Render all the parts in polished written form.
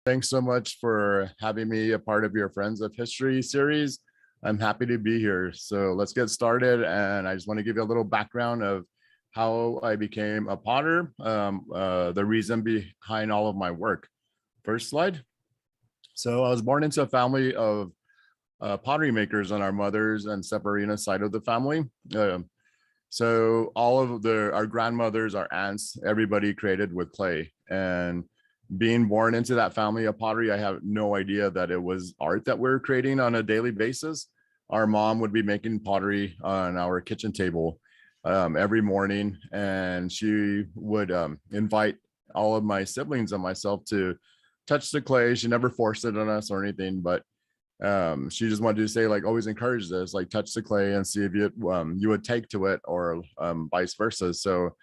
Thanks so much for having me a part of your Friends of History series. I'm happy to be here. So let's get started. And I just want to give you a little background of how I became a potter, the reason behind all of my work. First slide. So I was born into a family of pottery makers on our mother's and Seferina side of the family. So all of our grandmothers, our aunts, everybody created with clay. And being born into that family of pottery, I have no idea that it was art that we're creating on a daily basis. Our mom would be making pottery on our kitchen table every morning, and she would invite all of my siblings and myself to touch the clay. She never forced it on us or anything, but she just wanted to say, like, always encourage this, like, touch the clay and see if you would take to it, or vice versa. So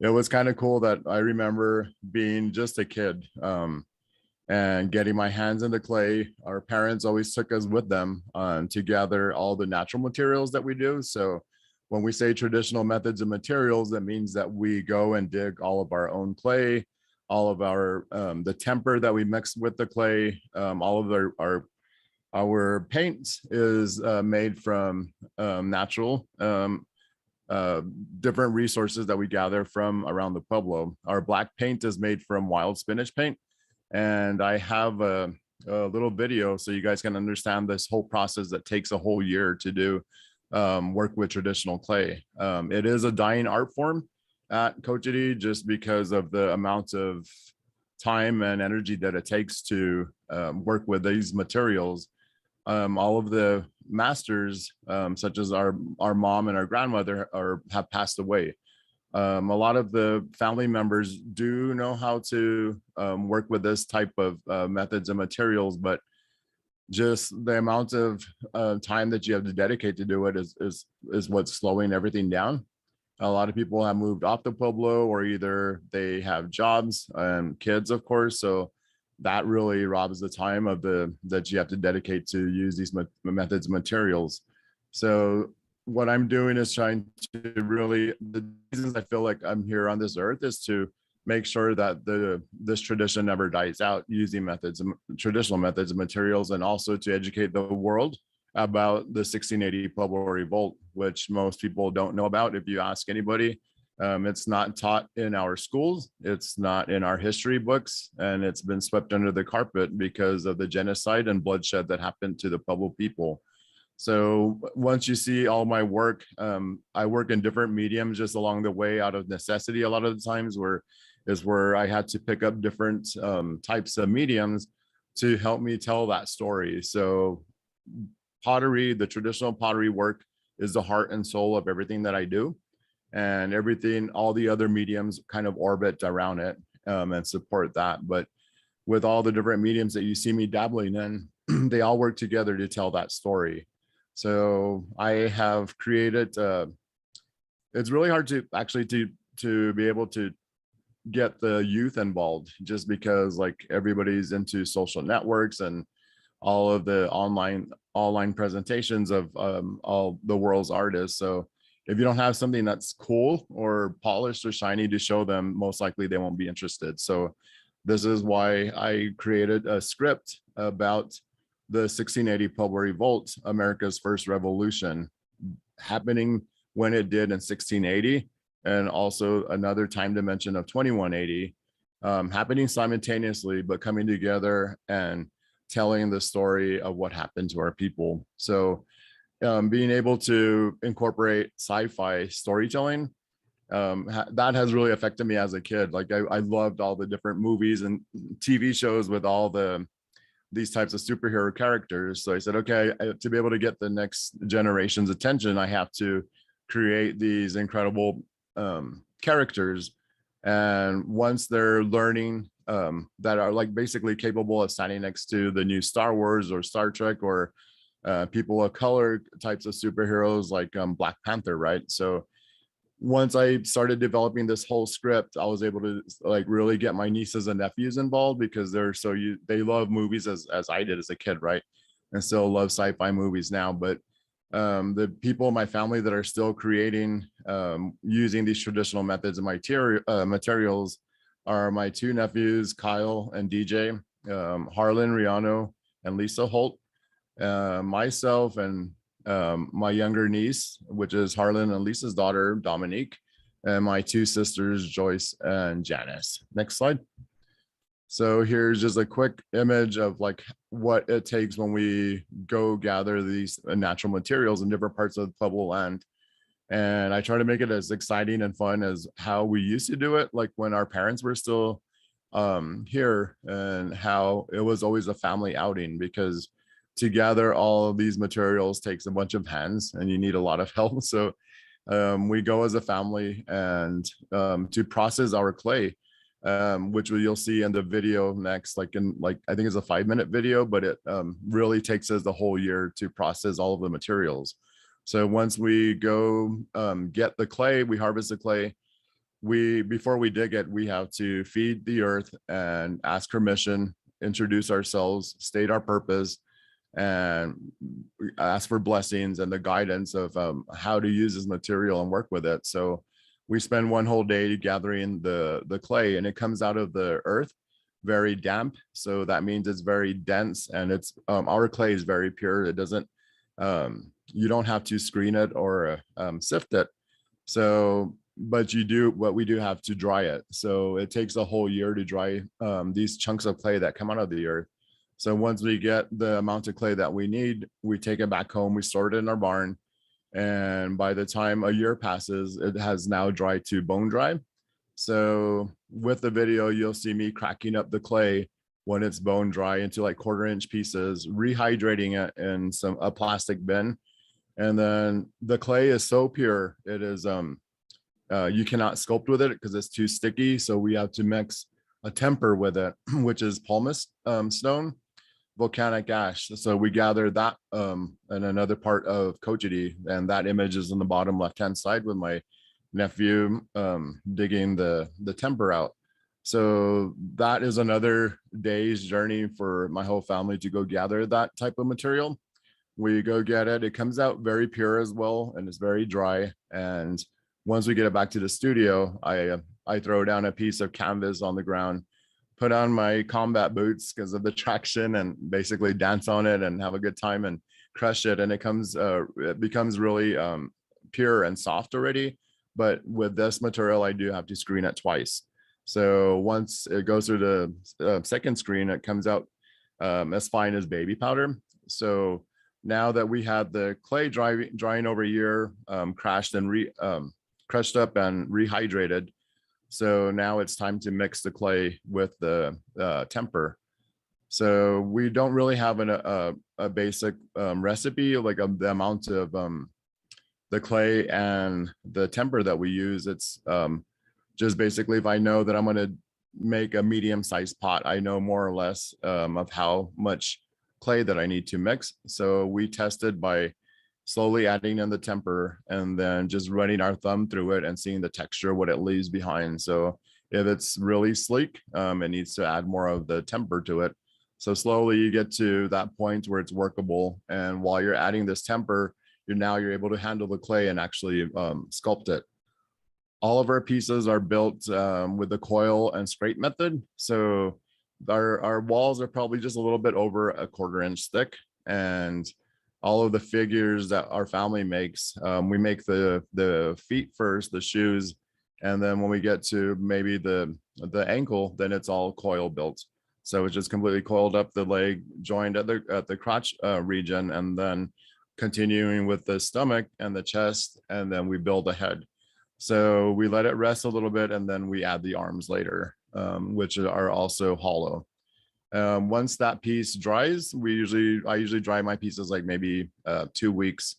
it was kind of cool that I remember being just a kid and getting my hands in the clay. Our parents always took us with them to gather all the natural materials that we do. So when we say traditional methods and materials, that means that we go and dig all of our own clay, all of our the temper that we mix with the clay, all of our paint is made from natural different resources that we gather from around the Pueblo. Our black paint is made from wild spinach paint. And I have a little video so you guys can understand this whole process that takes a whole year to do work with traditional clay. It is a dying art form at Cochiti just because of the amount of time and energy that it takes to work with these materials. All of the masters, such as our mom and our grandmother, have passed away. A lot of the family members do know how to work with this type of methods and materials, but just the amount of time that you have to dedicate to do it is what's slowing everything down. A lot of people have moved off the Pueblo, or either they have jobs and kids, of course, so that really robs the time of that you have to dedicate to use these methods and materials. So what I'm doing is trying to really, the reasons I feel like I'm here on this earth is to make sure that this tradition never dies out, using traditional methods and materials, and also to educate the world about the 1680 Pueblo Revolt, which most people don't know about. If you ask anybody, it's not taught in our schools, it's not in our history books, and it's been swept under the carpet because of the genocide and bloodshed that happened to the Pueblo people. So once you see all my work, I work in different mediums just along the way out of necessity. A lot of the times where I had to pick up different types of mediums to help me tell that story. So pottery, the traditional pottery work, is the heart and soul of everything that I do. And everything, all the other mediums kind of orbit around it and support that. But with all the different mediums that you see me dabbling in, they all work together to tell that story. So I have created, it's really hard to actually to be able to get the youth involved, just because like everybody's into social networks and all of the online presentations of all the world's artists. So if you don't have something that's cool or polished or shiny to show them, most likely they won't be interested. So this is why I created a script about the 1680 Pueblo Revolt, America's first revolution, happening when it did in 1680, and also another time dimension of 2180, happening simultaneously, but coming together and telling the story of what happened to our people. So being able to incorporate sci-fi storytelling, that has really affected me as a kid. Like I loved all the different movies and TV shows with all these types of superhero characters. So I said, okay, to be able to get the next generation's attention, I have to create these incredible characters. And once they're learning, that are like basically capable of standing next to the new Star Wars or Star Trek, or people of color types of superheroes like Black Panther, right? So once I started developing this whole script, I was able to like really get my nieces and nephews involved, because they love movies as I did as a kid, right? And still love sci-fi movies now. But the people in my family that are still creating using these traditional methods and materials are my two nephews, Kyle and DJ. Harlan, Riano, and Lisa Holt, myself, and my younger niece, which is Harlan and Lisa's daughter, Dominique, and my two sisters, Joyce and Janice. Next slide. So here's just a quick image of like what it takes when we go gather these natural materials in different parts of the Pueblo land. And I try to make it as exciting and fun as how we used to do it, like when our parents were still here, and how it was always a family outing, because to gather all of these materials takes a bunch of hands and you need a lot of help. So we go as a family, and to process our clay, which you'll see in the video next, like I think it's a 5-minute video, but it really takes us the whole year to process all of the materials. So once we go get the clay, we harvest the clay. Before we dig it, we have to feed the earth and ask permission, introduce ourselves, state our purpose, and ask for blessings and the guidance of how to use this material and work with it. So we spend one whole day gathering the clay, and it comes out of the earth very damp. So that means it's very dense, and it's our clay is very pure. It doesn't, you don't have to screen it or sift it. So, but we do have to dry it. So it takes a whole year to dry these chunks of clay that come out of the earth. So once we get the amount of clay that we need, we take it back home, we store it in our barn. And by the time a year passes, it has now dried to bone dry. So with the video, you'll see me cracking up the clay when it's bone dry into like 1/4-inch pieces, rehydrating it in a plastic bin. And then the clay is so pure, it is you cannot sculpt with it because it's too sticky. So we have to mix a temper with it, which is pumice stone, volcanic ash. So we gather that in another part of Cochiti, and that image is in the bottom left-hand side with my nephew digging the temper out. So that is another day's journey for my whole family to go gather that type of material. We go get it. It comes out very pure as well, and it's very dry. And once we get it back to the studio, I throw down a piece of canvas on the ground, put on my combat boots because of the traction, and basically dance on it and have a good time and crush it. And it becomes really pure and soft already. But with this material, I do have to screen it twice. So once it goes through the second screen, it comes out as fine as baby powder. So now that we had the clay drying over a year, crushed up and rehydrated, so now it's time to mix the clay with the temper. So we don't really have a basic recipe, like the amount of the clay and the temper that we use. It's just basically, if I know that I'm going to make a medium-sized pot, I know more or less of how much clay that I need to mix. So we tested by slowly adding in the temper and then just running our thumb through it and seeing the texture, what it leaves behind. So if it's really sleek, it needs to add more of the temper to it. So slowly you get to that point where it's workable. And while you're adding this temper, you're able to handle the clay and actually sculpt it. All of our pieces are built with the coil and scrape method. So our walls are probably just a little bit over a 1/4-inch thick, and all of the figures that our family makes, we make the feet first, the shoes, and then when we get to maybe the ankle, then it's all coil built. So it's just completely coiled up, the leg joined at the crotch region, and then continuing with the stomach and the chest, and then we build the head. So we let it rest a little bit, and then we add the arms later, which are also hollow. Once that piece dries, I usually dry my pieces like maybe 2 weeks.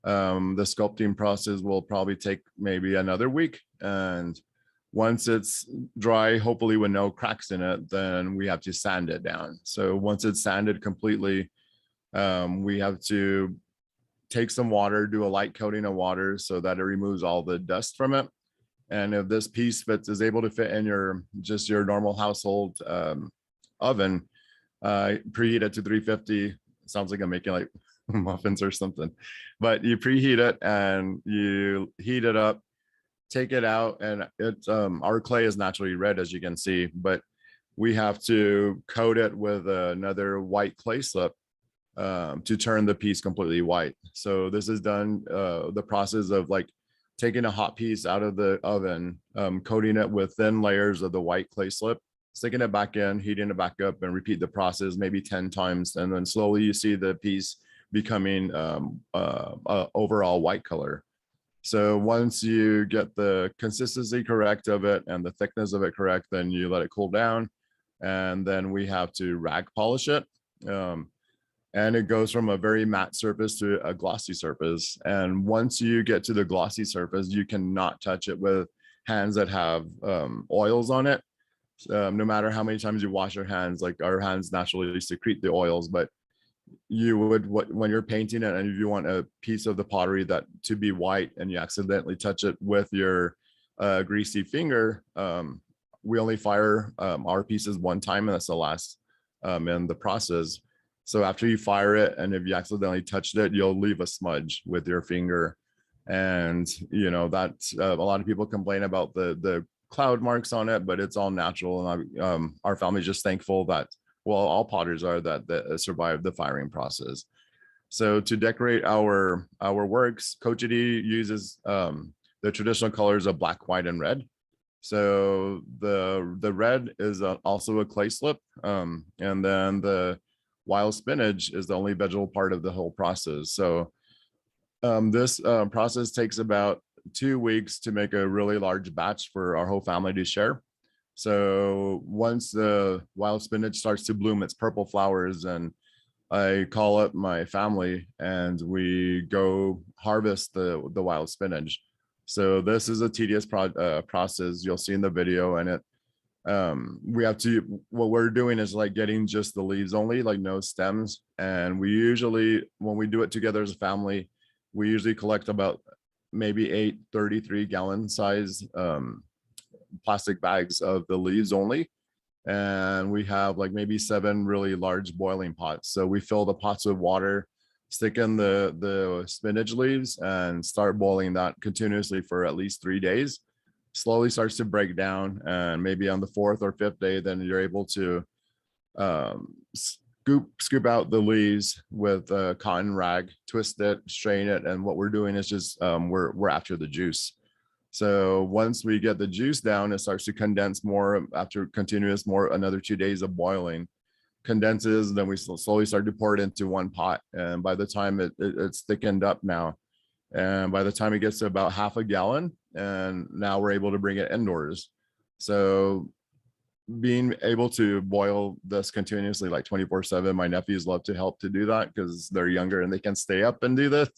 The sculpting process will probably take maybe another week. And once it's dry, hopefully with no cracks in it, then we have to sand it down. So once it's sanded completely, we have to take some water, do a light coating of water so that it removes all the dust from it. And if this piece is able to fit in your normal household oven, preheat it to 350. Sounds like I'm making like muffins or something, but you preheat it and you heat it up, take it out, and it's our clay is naturally red, as you can see, but we have to coat it with another white clay slip to turn the piece completely white. So this is done, the process of like taking a hot piece out of the oven, coating it with thin layers of the white clay slip, sticking it back in, heating it back up, and repeat the process maybe 10 times. And then slowly you see the piece becoming overall white color. So once you get the consistency correct of it and the thickness of it correct, then you let it cool down. And then we have to rag polish it. And it goes from a very matte surface to a glossy surface. And once you get to the glossy surface, you cannot touch it with hands that have oils on it. No matter how many times you wash your hands, like our hands naturally secrete the oils, but you would, when you're painting it and if you want a piece of the pottery that to be white and you accidentally touch it with your greasy finger, we only fire our pieces one time, and that's the last in the process. So after you fire it, and if you accidentally touched it, you'll leave a smudge with your finger. And, you know, that's a lot of people complain about the cloud marks on it, but it's all natural. And our family's just thankful that, well, all potters are, that survived the firing process. So to decorate our works, Cochiti uses the traditional colors of black, white, and red. So the red is also a clay slip. And then the wild spinach is the only vegetable part of the whole process. So this process takes about 2 weeks to make a really large batch for our whole family to share. So once the wild spinach starts to bloom its purple flowers, and I call up my family and we go harvest the wild spinach. So this is a tedious process. You'll see in the video, and it we have to, what we're doing is like getting just the leaves only, like no stems. And we usually, when we do it together as a family, we usually collect about maybe 8 33-gallon size plastic bags of the leaves only. And we have like maybe 7 really large boiling pots. So we fill the pots with water, stick in the spinach leaves, and start boiling that continuously for at least 3 days. Slowly starts to break down, and maybe on the 4th or 5th day, then you're able to scoop out the leaves with a cotton rag, twist it, strain it, and what we're doing is just we're after the juice. So once we get the juice down, it starts to condense more after another 2 days of boiling. Condenses, then we slowly start to pour it into one pot, and by the time it's thickened up now, and by the time it gets to about half a gallon, and now we're able to bring it indoors. So being able to boil this continuously like 24/7, my nephews love to help to do that because they're younger and they can stay up and do this,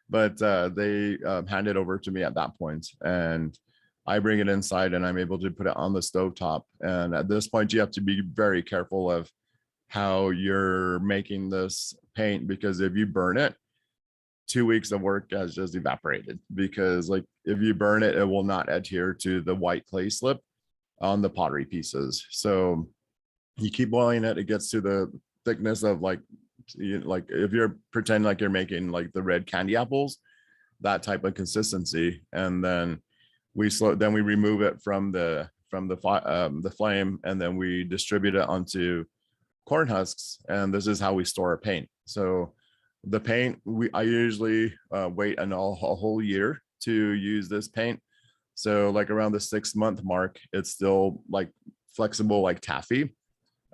but they hand it over to me at that point, and I bring it inside and I'm able to put it on the stovetop. And at this point, you have to be very careful of how you're making this paint, because if you burn it, 2 weeks of work has just evaporated, because like if you burn it, it will not adhere to the white clay slip on the pottery pieces. So you keep boiling it, it gets to the thickness of like if you're pretending like you're making like the red candy apples, that type of consistency. And then we remove it from the flame, and then we distribute it onto corn husks. And this is how we store our paint. So the paint, I usually wait a whole year to use this paint. So like around the 6-month mark, it's still like flexible like taffy.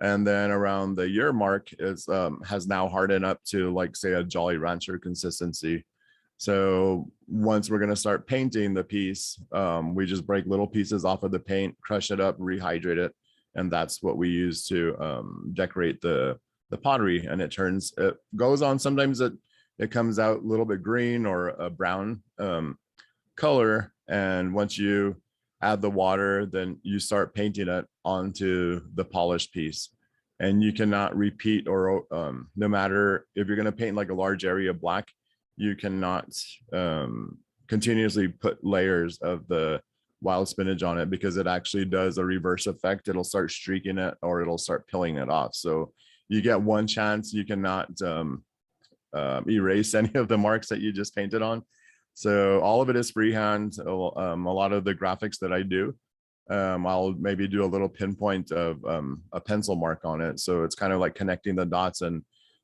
And then around the year mark, it's has now hardened up to like say a Jolly Rancher consistency. So once we're going to start painting the piece, we just break little pieces off of the paint, crush it up, rehydrate it, and that's what we use to decorate the pottery. And it goes on, sometimes it comes out a little bit green or a brown color, and once you add the water, then you start painting it onto the polished piece. And you cannot repeat, or no matter if you're going to paint like a large area black, you cannot continuously put layers of the wild spinach on it, because it actually does a reverse effect. It'll start streaking it, or it'll start peeling it off. So you get one chance. You cannot erase any of the marks that you just painted on. So all of it is freehand. A lot of the graphics that I do I'll maybe do a little pinpoint of a pencil mark on it. So it's kind of like connecting the dots,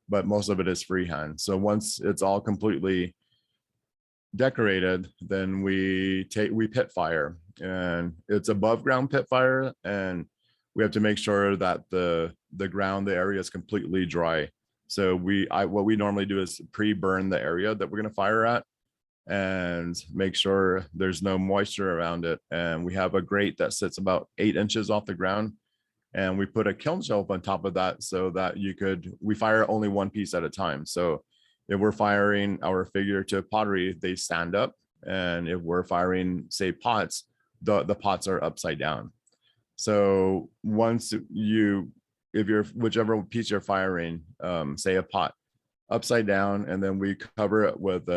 but most of it is freehand. So once it's all completely decorated, then we pit fire, and it's above ground pit fire, and we have to make sure that the area is completely dry. So what we normally do is pre-burn the area that we're going to fire at and make sure there's no moisture around it. And we have a grate that sits about 8 inches off the ground, and we put a kiln shelf on top of that so that we fire only one piece at a time. So if we're firing our figurative pottery, they stand up, and if we're firing, say, pots, the pots are upside down. So once whichever piece you're firing, say a pot, upside down, and then we cover it with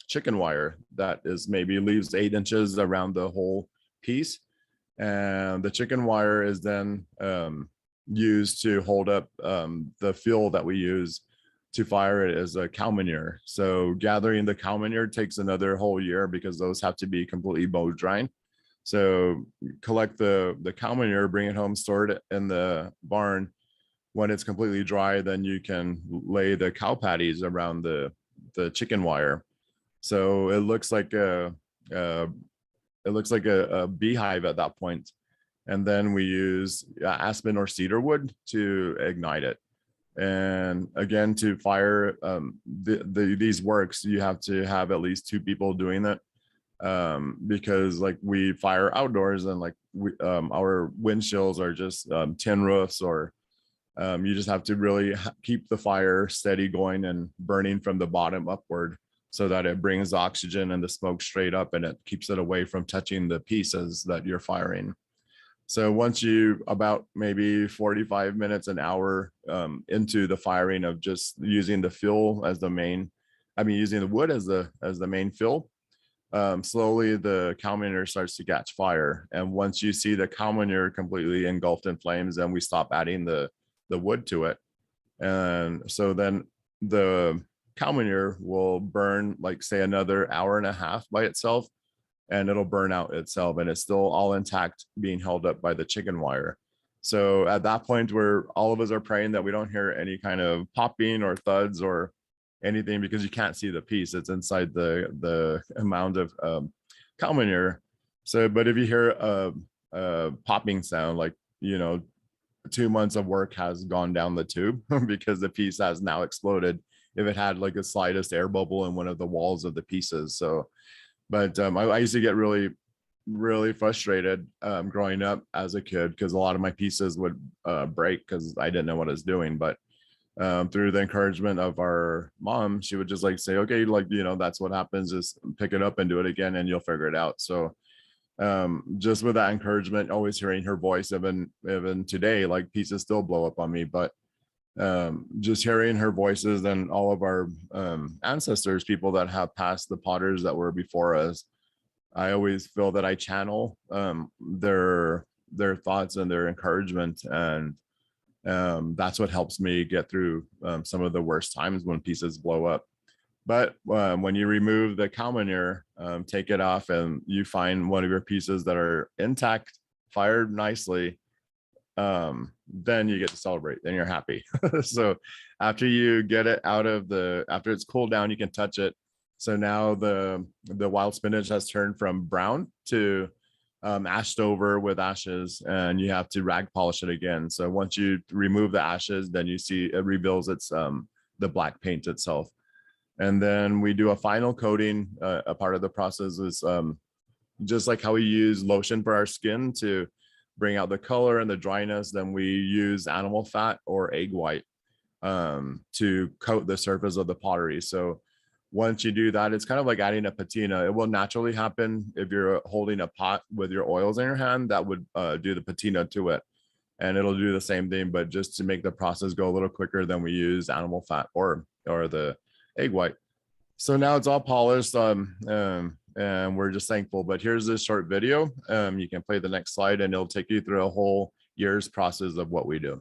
chicken wire that is maybe leaves 8 inches around the whole piece. And the chicken wire is then used to hold up the fuel that we use to fire it as a cow manure. So gathering the cow manure takes another whole year because those have to be completely blow dried. So collect the cow manure, bring it home, store it in the barn. When it's completely dry, then you can lay the cow patties around the chicken wire. So it looks like a beehive at that point. And then we use aspen or cedar wood to ignite it. And again, to fire these works, you have to have at least 2 people doing it, because like we fire outdoors, and like our windshields are just tin roofs, or you just have to really keep the fire steady going and burning from the bottom upward, so that it brings oxygen and the smoke straight up, and it keeps it away from touching the pieces that you're firing. So once you about maybe 45 minutes, an hour into the firing of just using the fuel as the main, using the wood as the main fuel, slowly the cow manure starts to catch fire. And once you see the cow manure completely engulfed in flames, then we stop adding the wood to it. And so then the cow manure will burn, like, say, another hour and a half by itself, and it'll burn out itself, and it's still all intact, being held up by the chicken wire. So at that point, where all of us are praying that we don't hear any kind of popping or thuds or anything, because you can't see the piece, it's inside the amount of cow manure. So, but if you hear a popping sound, like, 2 months of work has gone down the tube because the piece has now exploded if it had like a slightest air bubble in one of the walls of the pieces. So, but I used to get really, really frustrated growing up as a kid, because a lot of my pieces would break because I didn't know what I was doing. But through the encouragement of our mom, she would just like say, okay, like, that's what happens, just pick it up and do it again and you'll figure it out. So just with that encouragement, always hearing her voice, even today, like, pieces still blow up on me, but just hearing her voices and all of our ancestors, people that have passed, the potters that were before us, I always feel that I channel their thoughts and their encouragement, and that's what helps me get through some of the worst times when pieces blow up. But when you remove the cow manure, take it off, and you find one of your pieces that are intact, fired nicely, then you get to celebrate, then you're happy. So after you get it out of after it's cooled down, you can touch it. So now the wild spinach has turned from brown to ashed over with ashes, and you have to rag polish it again. So once you remove the ashes, then you see it reveals its the black paint itself. And then we do a final coating. A part of the process is just like how we use lotion for our skin to bring out the color and the dryness, then we use animal fat or egg white to coat the surface of the pottery. So once you do that, it's kind of like adding a patina. It will naturally happen if you're holding a pot with your oils in your hand, that would do the patina to it. And it'll do the same thing, but just to make the process go a little quicker, than we use animal fat or the egg white. So now it's all polished, and we're just thankful. But here's this short video. You can play the next slide, and it'll take you through a whole year's process of what we do.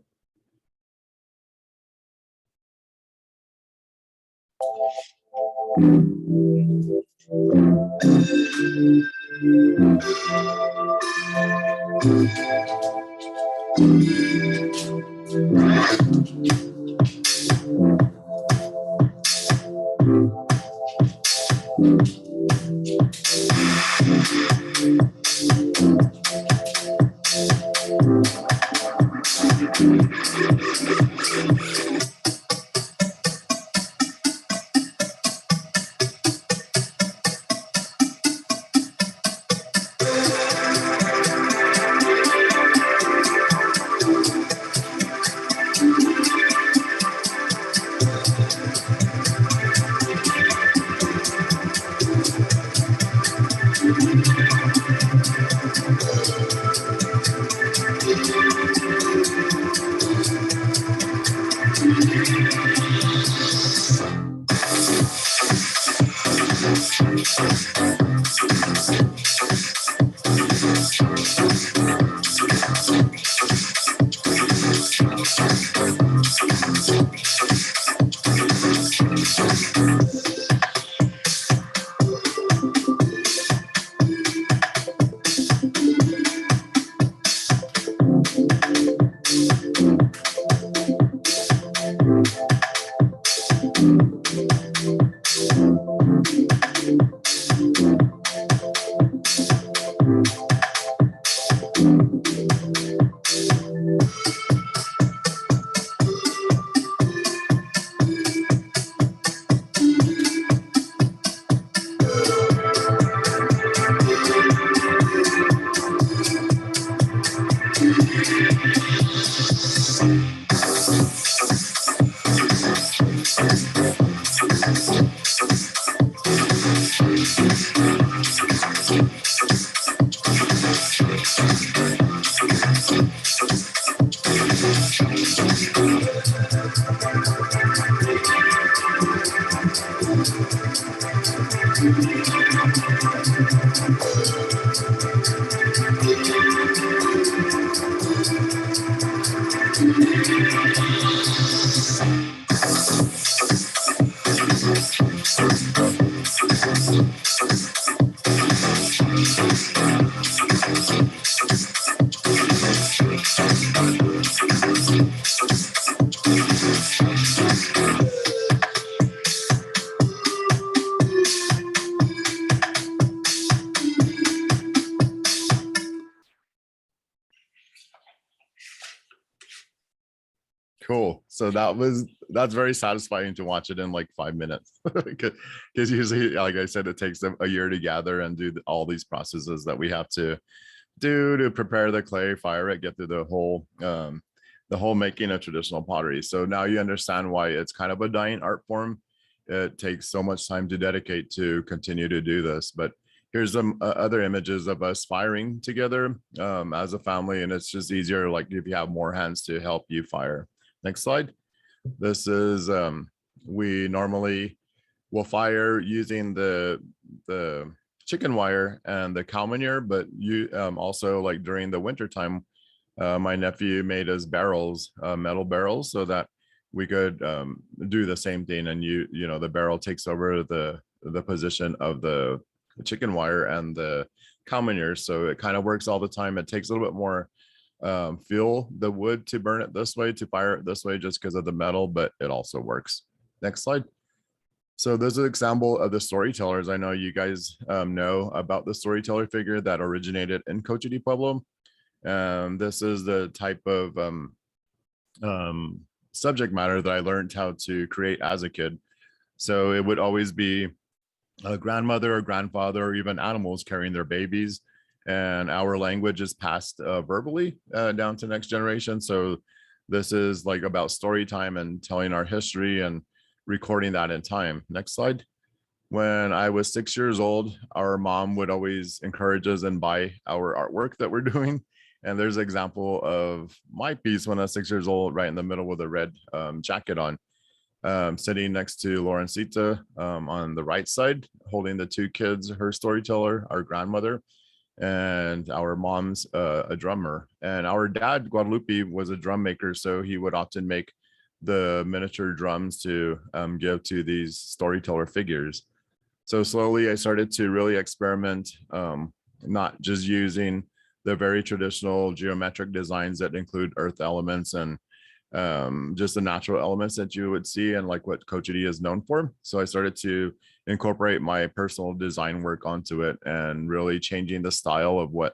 Cool. So that's very satisfying to watch it in like 5 minutes, because usually, like I said, it takes them a year to gather and do all these processes that we have to do to prepare the clay, fire it, get through the whole making of traditional pottery. So now you understand why it's kind of a dying art form. It takes so much time to dedicate to continue to do this. But here's some other images of us firing together as a family, and it's just easier like if you have more hands to help you fire. Next slide. This is we normally will fire using the chicken wire and the cow manure, but you also, like during the winter time, my nephew made us barrels, metal barrels, so that we could do the same thing. And you know, the barrel takes over the position of the chicken wire and the cow manure, so it kind of works all the time. It takes a little bit more feel the wood to burn it this way, to fire it this way, just because of the metal, but it also works. Next slide. So this is an example of the storytellers. I know you guys know about the storyteller figure that originated in Cochiti, Pueblo. This is the type of subject matter that I learned how to create as a kid. So it would always be a grandmother or grandfather or even animals carrying their babies, and our language is passed verbally down to next generation. So this is like about story time and telling our history and recording that in time. Next slide. When I was 6 years old, our mom would always encourage us and buy our artwork that we're doing. And there's an example of my piece when I was 6 years old, right in the middle with a red jacket on, sitting next to Laurencita on the right side, holding the two kids, her storyteller, our grandmother, and our mom's a drummer. And our dad, Guadalupe, was a drum maker, so he would often make the miniature drums to give to these storyteller figures. So slowly I started to really experiment, not just using the very traditional geometric designs that include earth elements and just the natural elements that you would see and like what Cochiti is known for. So I started to incorporate my personal design work onto it and really changing the style of what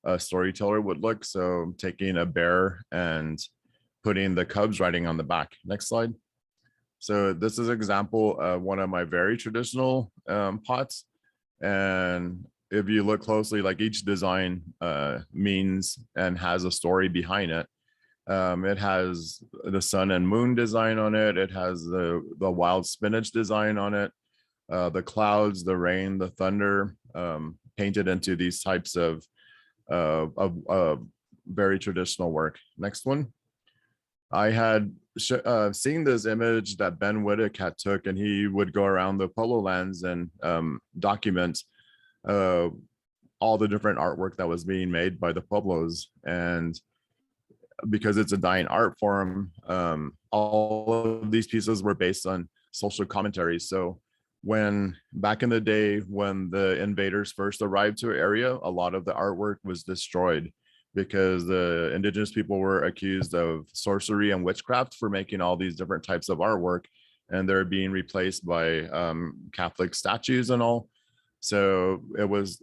a storyteller would look. So taking a bear and putting the cubs riding on the back. Next slide. So this is an example of one of my very traditional pots. And if you look closely, like each design means and has a story behind it. It has the sun and moon design on it. It has the wild spinach design on it. The clouds, the rain, the thunder, painted into these types of very traditional work. Next one. I had seen this image that Ben Whittick had took, and he would go around the Pueblo lands and document all the different artwork that was being made by the Pueblos. And because it's a dying art form, all of these pieces were based on social commentary. So when back in the day, when the invaders first arrived to an area, a lot of the artwork was destroyed because the indigenous people were accused of sorcery and witchcraft for making all these different types of artwork, and they're being replaced by Catholic statues and all. So it was,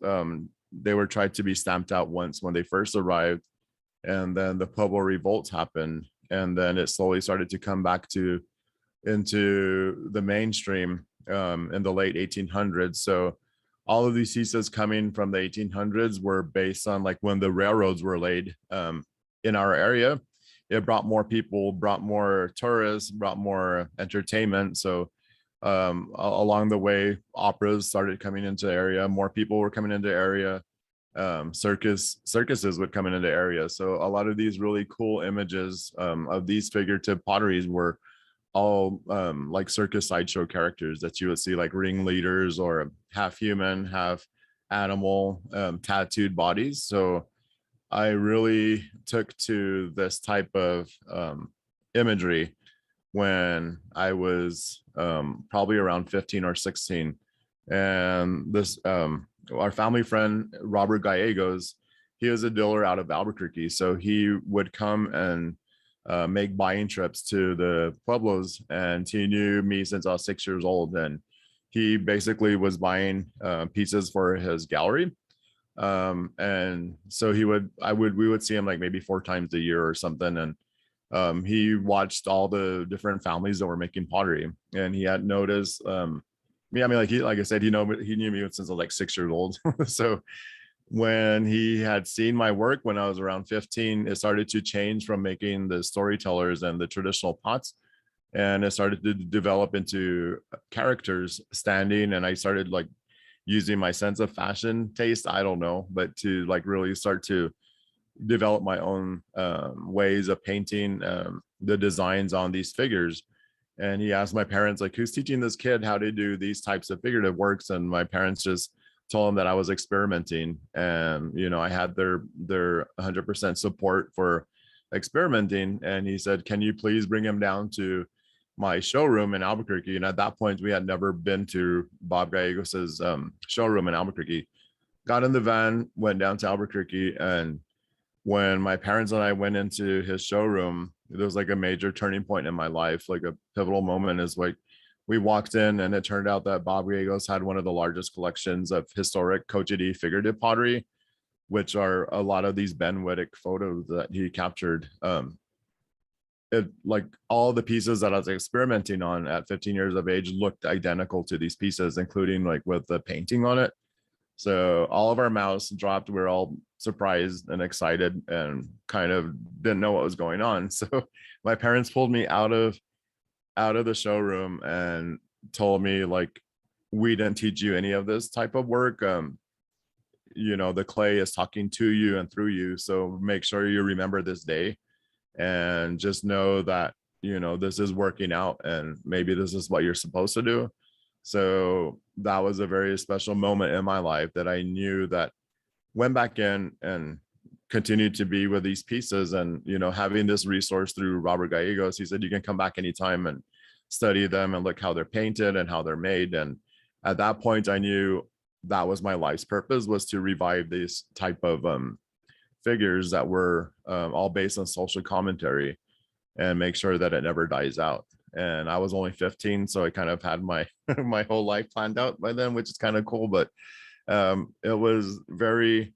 they were tried to be stamped out once when they first arrived, and then the Pueblo Revolt happened, and then it slowly started to come back into the mainstream in the late 1800s. So all of these pieces coming from the 1800s were based on like when the railroads were laid in our area. It brought more people, brought more tourists, brought more entertainment. So along the way, operas started coming into the area. More people were coming into the area. Circuses would come into the area. So a lot of these really cool images of these figurative potteries were all like circus sideshow characters that you would see, like ringleaders or half human, half animal, tattooed bodies. So I really took to this type of imagery when I was probably around 15 or 16. And this our family friend Robert Gallegos, he was a dealer out of Albuquerque, so he would come and make buying trips to the Pueblos, and he knew me since I was 6 years old, and he basically was buying pieces for his gallery. And so we would see him like maybe 4 times a year or something, and he watched all the different families that were making pottery, and he had noticed me. I mean, like I said, he knew me since I was like 6 years old. So when he had seen my work when I was around 15, it started to change from making the storytellers and the traditional pots, and it started to develop into characters standing, and I started like using my sense of fashion taste, I don't know, but to like really start to develop my own ways of painting the designs on these figures. And he asked my parents, like, who's teaching this kid how to do these types of figurative works? And my parents just told him that I was experimenting, and I had their 100% support for experimenting. And he said, can you please bring him down to my showroom in Albuquerque? And at that point, we had never been to Bob Gallegos's showroom in Albuquerque. Got in the van, went down to Albuquerque, and when my parents and I went into his showroom, there was like a major turning point in my life, like a pivotal moment. Is like we walked in, and it turned out that Bob Gallegos had one of the largest collections of historic Cochiti figurative pottery, which are a lot of these Ben Whittick photos that he captured. It like all the pieces that I was experimenting on at 15 years of age looked identical to these pieces, including like with the painting on it. So all of our mouths dropped. We were all surprised and excited and kind of didn't know what was going on. So my parents pulled me out of the showroom and told me, like, we didn't teach you any of this type of work. The clay is talking to you and through you. So make sure you remember this day and just know that, this is working out, and maybe this is what you're supposed to do. So that was a very special moment in my life that I knew that went back in and continued to be with these pieces. And, you know, having this resource through Robert Gallegos, he said, you can come back anytime and study them and look how they're painted and how they're made. And at that point, I knew that was my life's purpose, was to revive these type of figures that were all based on social commentary and make sure that it never dies out. And I was only 15, so I kind of had my my whole life planned out by then, which is kind of cool. But it was very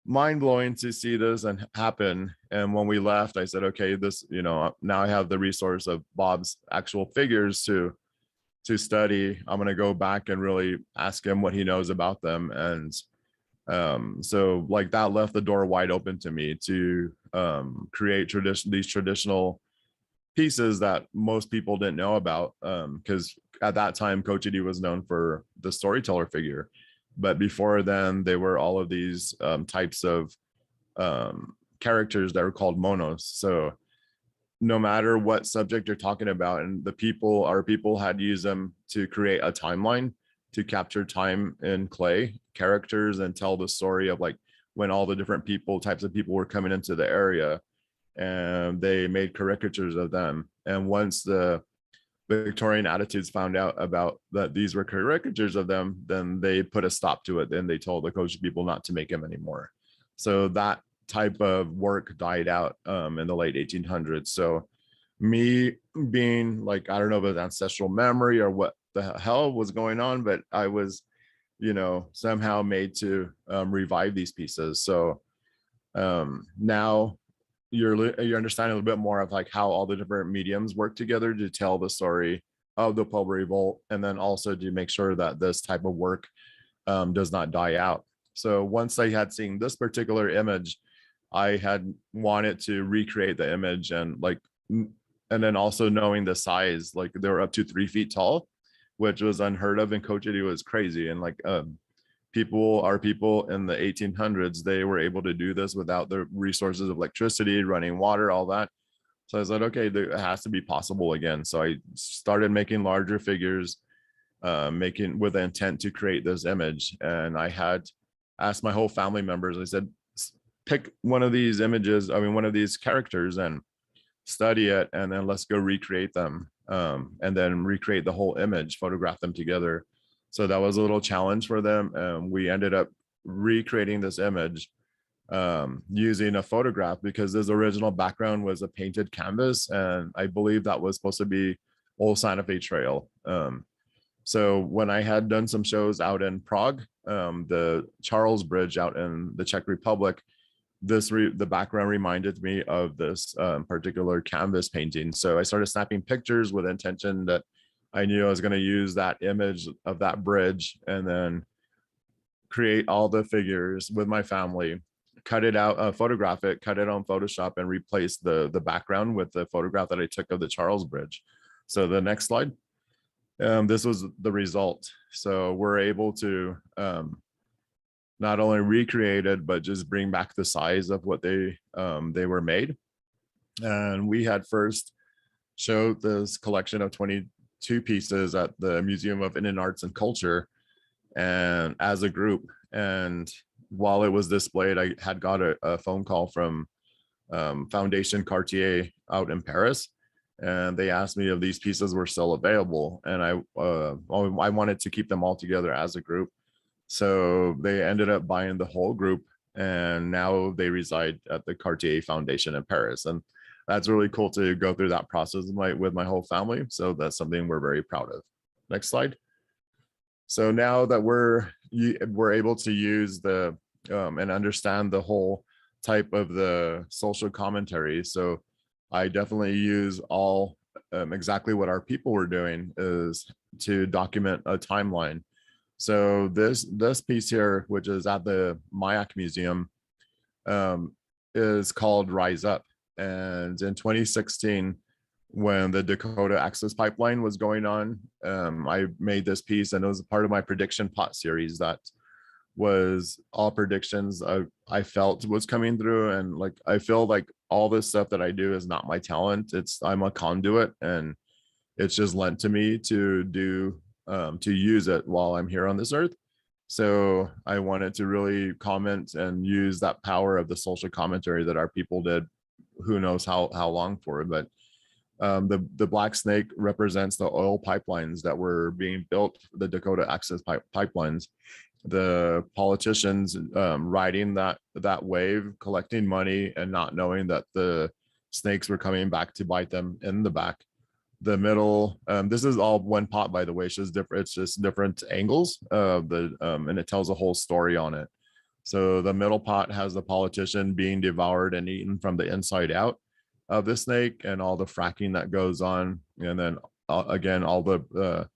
mind-blowing to see this and happen. And when we left, I said, okay, this, you know, now I have the resource of Bob's actual figures to study. I'm going to go back and really ask him what he knows about them. And so like that left the door wide open to me to create these traditional pieces that most people didn't know about, because at that time Cochiti was known for the storyteller figure, but before then they were all of these types of characters that were called monos. So no matter what subject you're talking about, and our people had used them to create a timeline to capture time in clay characters and tell the story of like when all the different types of people were coming into the area, and they made caricatures of them. And once the Victorian attitudes found out about that these were caricatures of them, then they put a stop to it. Then they told the Cochiti people not to make them anymore. So that type of work died out in the late 1800s. So me being like, I don't know if it's ancestral memory or what the hell was going on, but I was, you know, somehow made to revive these pieces. So now you're understanding a little bit more of like how all the different mediums work together to tell the story of the Pueblo Revolt, and then also to make sure that this type of work does not die out. So once I had seen this particular image, I had wanted to recreate the image, and then also knowing the size, like they were up to 3 feet tall, which was unheard of in Cochiti. Was crazy. And like our people in the 1800s, they were able to do this without the resources of electricity, running water, all that. So I was like, okay, it has to be possible again. So I started making larger figures, making with the intent to create this image. And I had asked my whole family members, I said, pick one of these images, one of these characters, and study it, and then let's go recreate them, and then recreate the whole image, photograph them together. So that was a little challenge for them. We ended up recreating this image using a photograph, because this original background was a painted canvas, and I believe that was supposed to be old Santa Fe Trail. So when I had done some shows out in Prague, the Charles Bridge out in the Czech Republic, the background reminded me of this particular canvas painting. So I started snapping pictures with intention that I knew I was going to use that image of that bridge, and then create all the figures with my family, cut it out, photograph it, cut it on Photoshop, and replace the background with the photograph that I took of the Charles Bridge. So the next slide. This was the result. So we're able to not only recreate it, but just bring back the size of what they were made. And we had first showed this collection of 22 pieces at the Museum of Indian Arts and Culture, and as a group. And while it was displayed, I had got a phone call from Foundation Cartier out in Paris, and they asked me if these pieces were still available, and I wanted to keep them all together as a group. So they ended up buying the whole group, and now they reside at the Cartier Foundation in Paris. And that's really cool to go through that process with my whole family. So that's something we're very proud of. Next slide. So now that we're able to use the and understand the whole type of the social commentary. So I definitely use all exactly what our people were doing is to document a timeline. So this piece here, which is at the Mayak Museum, is called Rise Up. And in 2016, when the Dakota Access Pipeline was going on, I made this piece, and it was a part of my prediction pot series that was all predictions I felt was coming through. And like, I feel like all this stuff that I do is not my talent. I'm a conduit, and it's just lent to me to do, to use it while I'm here on this earth. So I wanted to really comment and use that power of the social commentary that our people did, who knows how long for, but the black snake represents the oil pipelines that were being built, the Dakota Access pipelines. The politicians riding that wave, collecting money and not knowing that the snakes were coming back to bite them in the back. The middle, this is all one pot, by the way. It's just different. It's just different angles of the and it tells a whole story on it. So the middle pot has the politician being devoured and eaten from the inside out of the snake, and all the fracking that goes on, and then again all the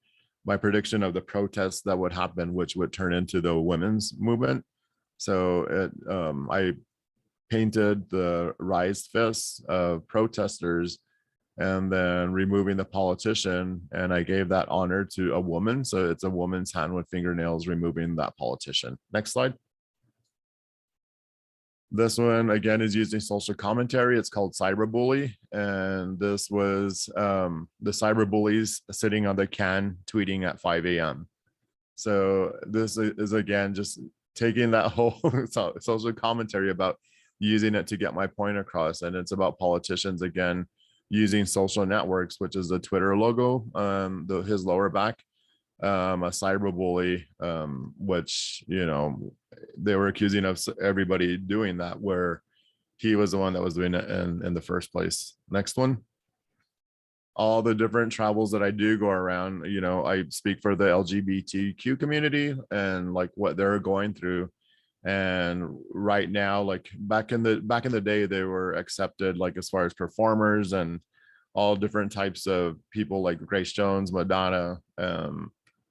my prediction of the protests that would happen, which would turn into the women's movement. So I painted the raised fists of protesters and then removing the politician, and I gave that honor to a woman. So it's a woman's hand with fingernails removing that politician. Next slide. This one again is using social commentary. It's called cyberbully, and this was the cyberbullies sitting on the can tweeting at 5 a.m. So this is again just taking that whole social commentary about using it to get my point across, and it's about politicians again using social networks, which is the Twitter logo, his lower back, a cyberbully, which, you know, they were accusing of everybody doing that, where he was the one that was doing it in the first place. Next one. All the different travels that I do go around, you know, I speak for the LGBTQ community and like what they're going through. And right now, like back in the day, they were accepted like as far as performers and all different types of people like Grace Jones, Madonna,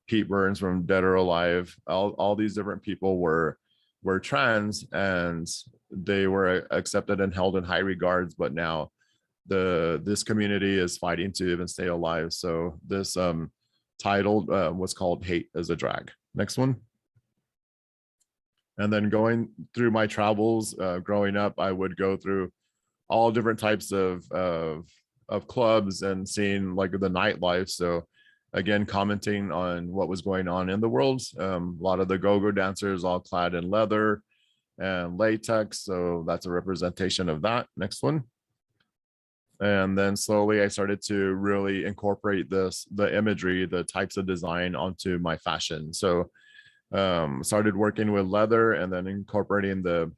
Pete Burns from Dead or Alive. All these different people were trans, and they were accepted and held in high regards. But now this community is fighting to even stay alive. So this title was called Hate as a Drag. Next one. And then going through my travels, growing up, I would go through all different types of clubs and seeing like the nightlife. So again, commenting on what was going on in the world. A lot of the go-go dancers all clad in leather and latex. So that's a representation of that. Next one. And then slowly I started to really incorporate the imagery, the types of design onto my fashion. So started working with leather and then incorporating the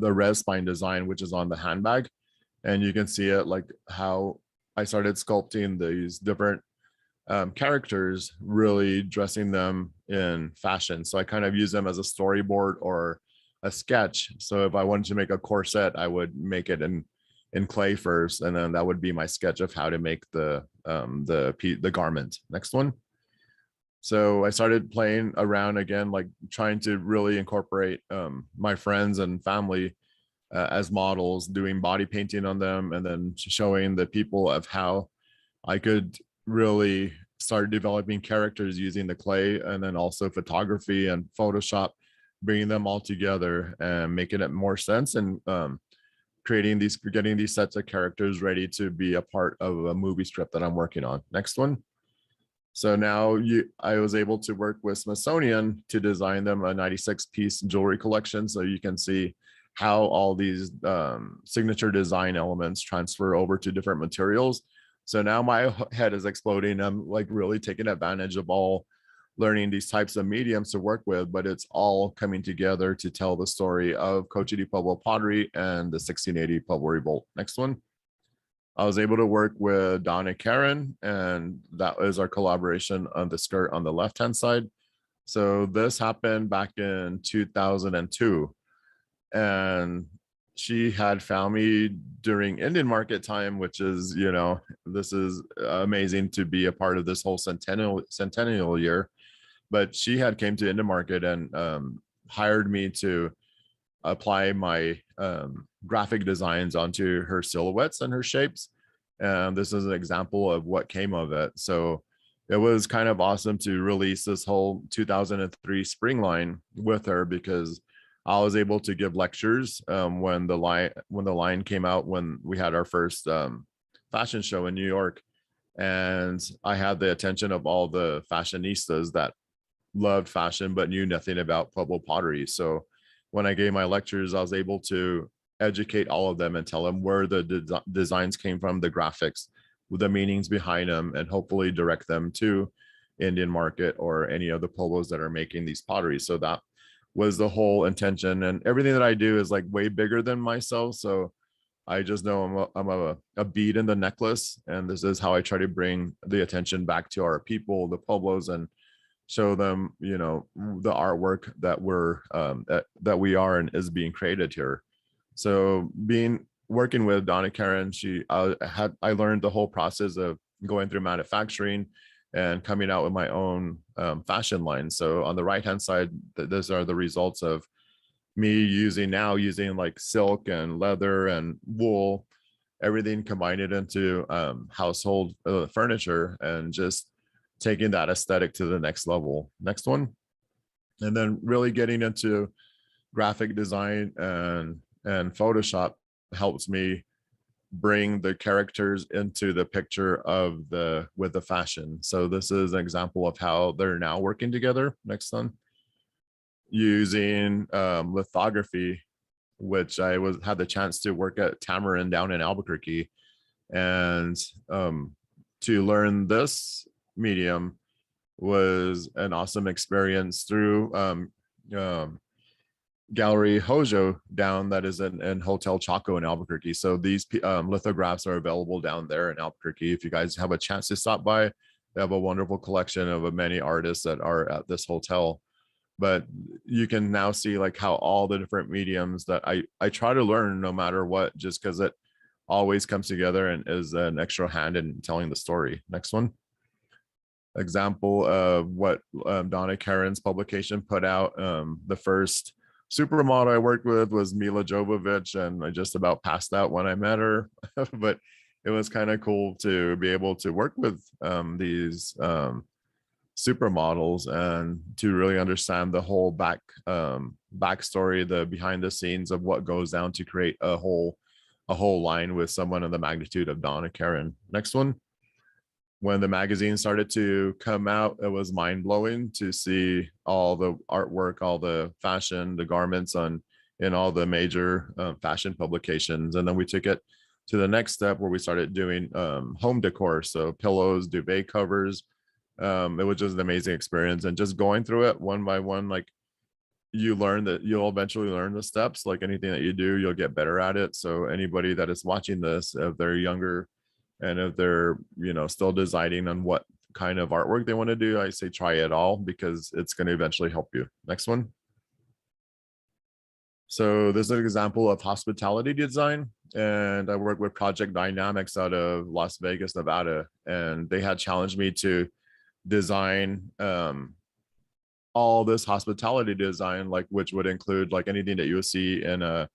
res spine design, which is on the handbag. And you can see it like how I started sculpting these different characters, really dressing them in fashion. So I kind of use them as a storyboard or a sketch. So if I wanted to make a corset, I would make it in clay first, and then that would be my sketch of how to make the garment. Next one. So I started playing around again, like trying to really incorporate my friends and family as models, doing body painting on them, and then showing the people of how I could really start developing characters using the clay, and then also photography and Photoshop, bringing them all together and making it more sense, and getting these sets of characters ready to be a part of a movie script that I'm working on. Next one. So now I was able to work with Smithsonian to design them a 96-piece jewelry collection. So you can see how all these signature design elements transfer over to different materials. So now my head is exploding. I'm like really taking advantage of all learning these types of mediums to work with, but it's all coming together to tell the story of Cochiti Pueblo pottery and the 1680 Pueblo Revolt. Next one. I was able to work with Donna Karen, and that was our collaboration on the skirt on the left-hand side. So this happened back in 2002, and she had found me during Indian market time, which is, you know, this is amazing to be a part of this whole centennial year. But she had came to Indian market and hired me to apply my graphic designs onto her silhouettes and her shapes. And this is an example of what came of it. So it was kind of awesome to release this whole 2003 spring line with her, because I was able to give lectures when the line came out, when we had our first fashion show in New York. And I had the attention of all the fashionistas that loved fashion but knew nothing about Pueblo pottery. So when I gave my lectures, I was able to educate all of them and tell them where the designs came from, the graphics, the meanings behind them, and hopefully direct them to Indian market or any of the Pueblos that are making these potteries. So that was the whole intention, and everything that I do is like way bigger than myself. So I just know I'm a bead in the necklace, and this is how I try to bring the attention back to our people, the Pueblos, and show them, you know, the artwork that that we are and is being created here. So working with Donna Karen, I learned the whole process of going through manufacturing and coming out with my own fashion line. So on the right hand side, those are the results of me using like silk and leather and wool, everything combined it into household furniture, and just taking that aesthetic to the next level. Next one. And then really getting into graphic design and Photoshop helps me bring the characters into the picture of with the fashion. So this is an example of how they're now working together. Next one. Using lithography, which I had the chance to work at Tamarind down in Albuquerque, and to learn this medium was an awesome experience through Gallery Hojo down that is in Hotel Chaco in Albuquerque. So these lithographs are available down there in Albuquerque. If you guys have a chance to stop by, they have a wonderful collection of many artists that are at this hotel. But you can now see like how all the different mediums that I try to learn no matter what, just because it always comes together and is an extra hand in telling the story. Next one. Example of what Donna Karen's publication put out. The first supermodel I worked with was Mila Jovovich, and I just about passed out when I met her. But it was kind of cool to be able to work with these supermodels and to really understand the whole backstory, the behind the scenes of what goes down to create a whole line with someone of the magnitude of Donna Karen. Next one. When the magazine started to come out, it was mind-blowing to see all the artwork, all the fashion, the garments in all the major fashion publications. And then we took it to the next step where we started doing home decor, so pillows, duvet covers. It was just an amazing experience, and just going through it one by one, like you learn that you'll eventually learn the steps. Like anything that you do, you'll get better at it. So anybody that is watching this, if they're younger and if they're, you know, still deciding on what kind of artwork they want to do, I say try it all, because it's going to eventually help you. Next one. So this is an example of hospitality design, and I work with Project Dynamics out of Las Vegas, Nevada, and they had challenged me to design all this hospitality design, like which would include like anything that you would see in a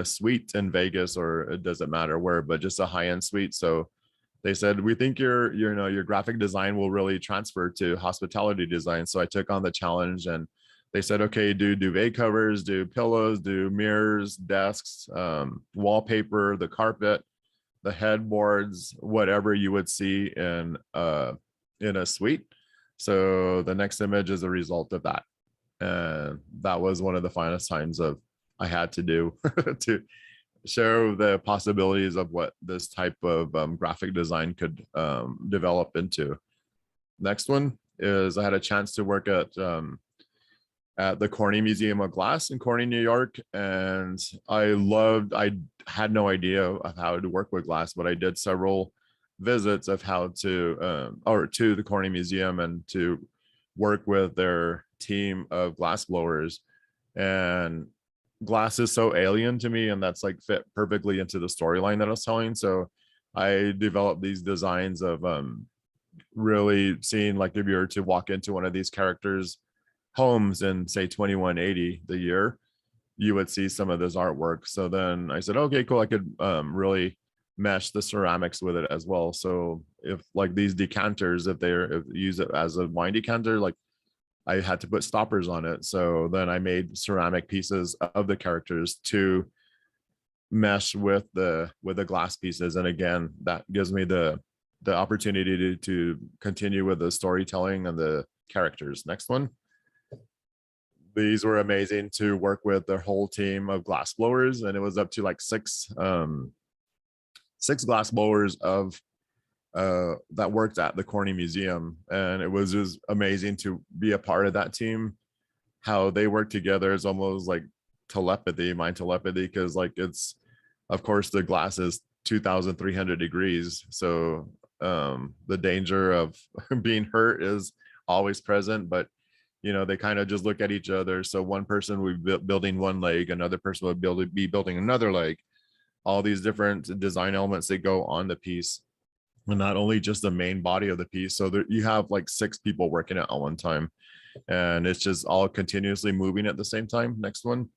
suite in Vegas, or it doesn't matter where, but just a high-end suite. So they said, we think your graphic design will really transfer to hospitality design. So I took on the challenge, and they said, okay, do duvet covers, do pillows, do mirrors, desks, wallpaper, the carpet, the headboards, whatever you would see in a suite. So the next image is a result of that. And that was one of the finest times I had to do to show the possibilities of what this type of graphic design could develop into. Next one is I had a chance to work at the Corning Museum of Glass in Corning, New York. And I had no idea of how to work with glass, but I did several visits of how to the Corning Museum and to work with their team of glass blowers. And glass is so alien to me, and that's like fit perfectly into the storyline that I was telling. So I developed these designs of really seeing, like, if you were to walk into one of these characters' homes in say 2180, the year, you would see some of this artwork. So then I said, okay, cool, I could really mesh the ceramics with it as well. So if like these decanters, if use it as a wine decanter, like I had to put stoppers on it. So then I made ceramic pieces of the characters to mesh with the glass pieces. And again, that gives me the opportunity to continue with the storytelling and the characters. Next one. These were amazing to work with their whole team of glass blowers, and it was up to like six glass blowers of that worked at the Corning Museum, and it was just amazing to be a part of that team. How they work together is almost like telepathy, mind telepathy, because like it's, of course, the glass is 2,300 degrees, so the danger of being hurt is always present, but you know, they kind of just look at each other. So one person would be building one leg, another person would be building another leg, all these different design elements that go on the piece, and not only just the main body of the piece. So there, you have like 6 people working at one time, and it's just all continuously moving at the same time. Next one.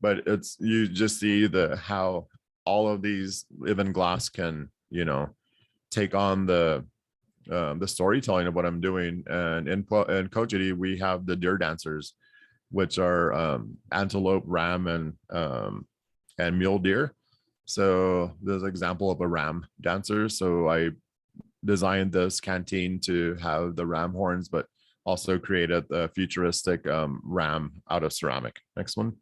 But it's, you just see how all of these, even glass can, you know, take on the storytelling of what I'm doing. And in Cochiti, we have the deer dancers, which are antelope, ram, and mule deer. So there's an example of a ram dancer. So I designed this canteen to have the ram horns, but also created the futuristic ram out of ceramic. Next one.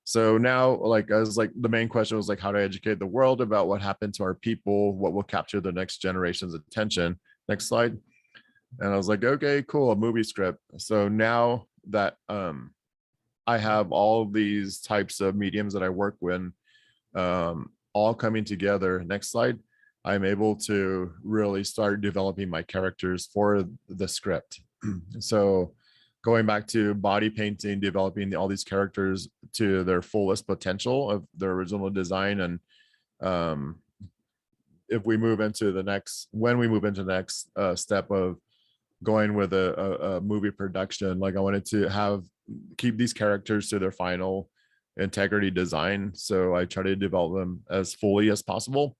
So now, like, I was like, the main question was like, how to educate the world about what happened to our people, what will capture the next generation's attention. Next slide. And I was like, okay, cool, a movie script. So now that I have all these types of mediums that I work with, all coming together. Next slide. I'm able to really start developing my characters for the script. So going back to body painting, developing all these characters to their fullest potential of their original design. And if we move into the next, when we move into the next step of going with a movie production, like I wanted to keep these characters to their final integrity design. So I try to develop them as fully as possible.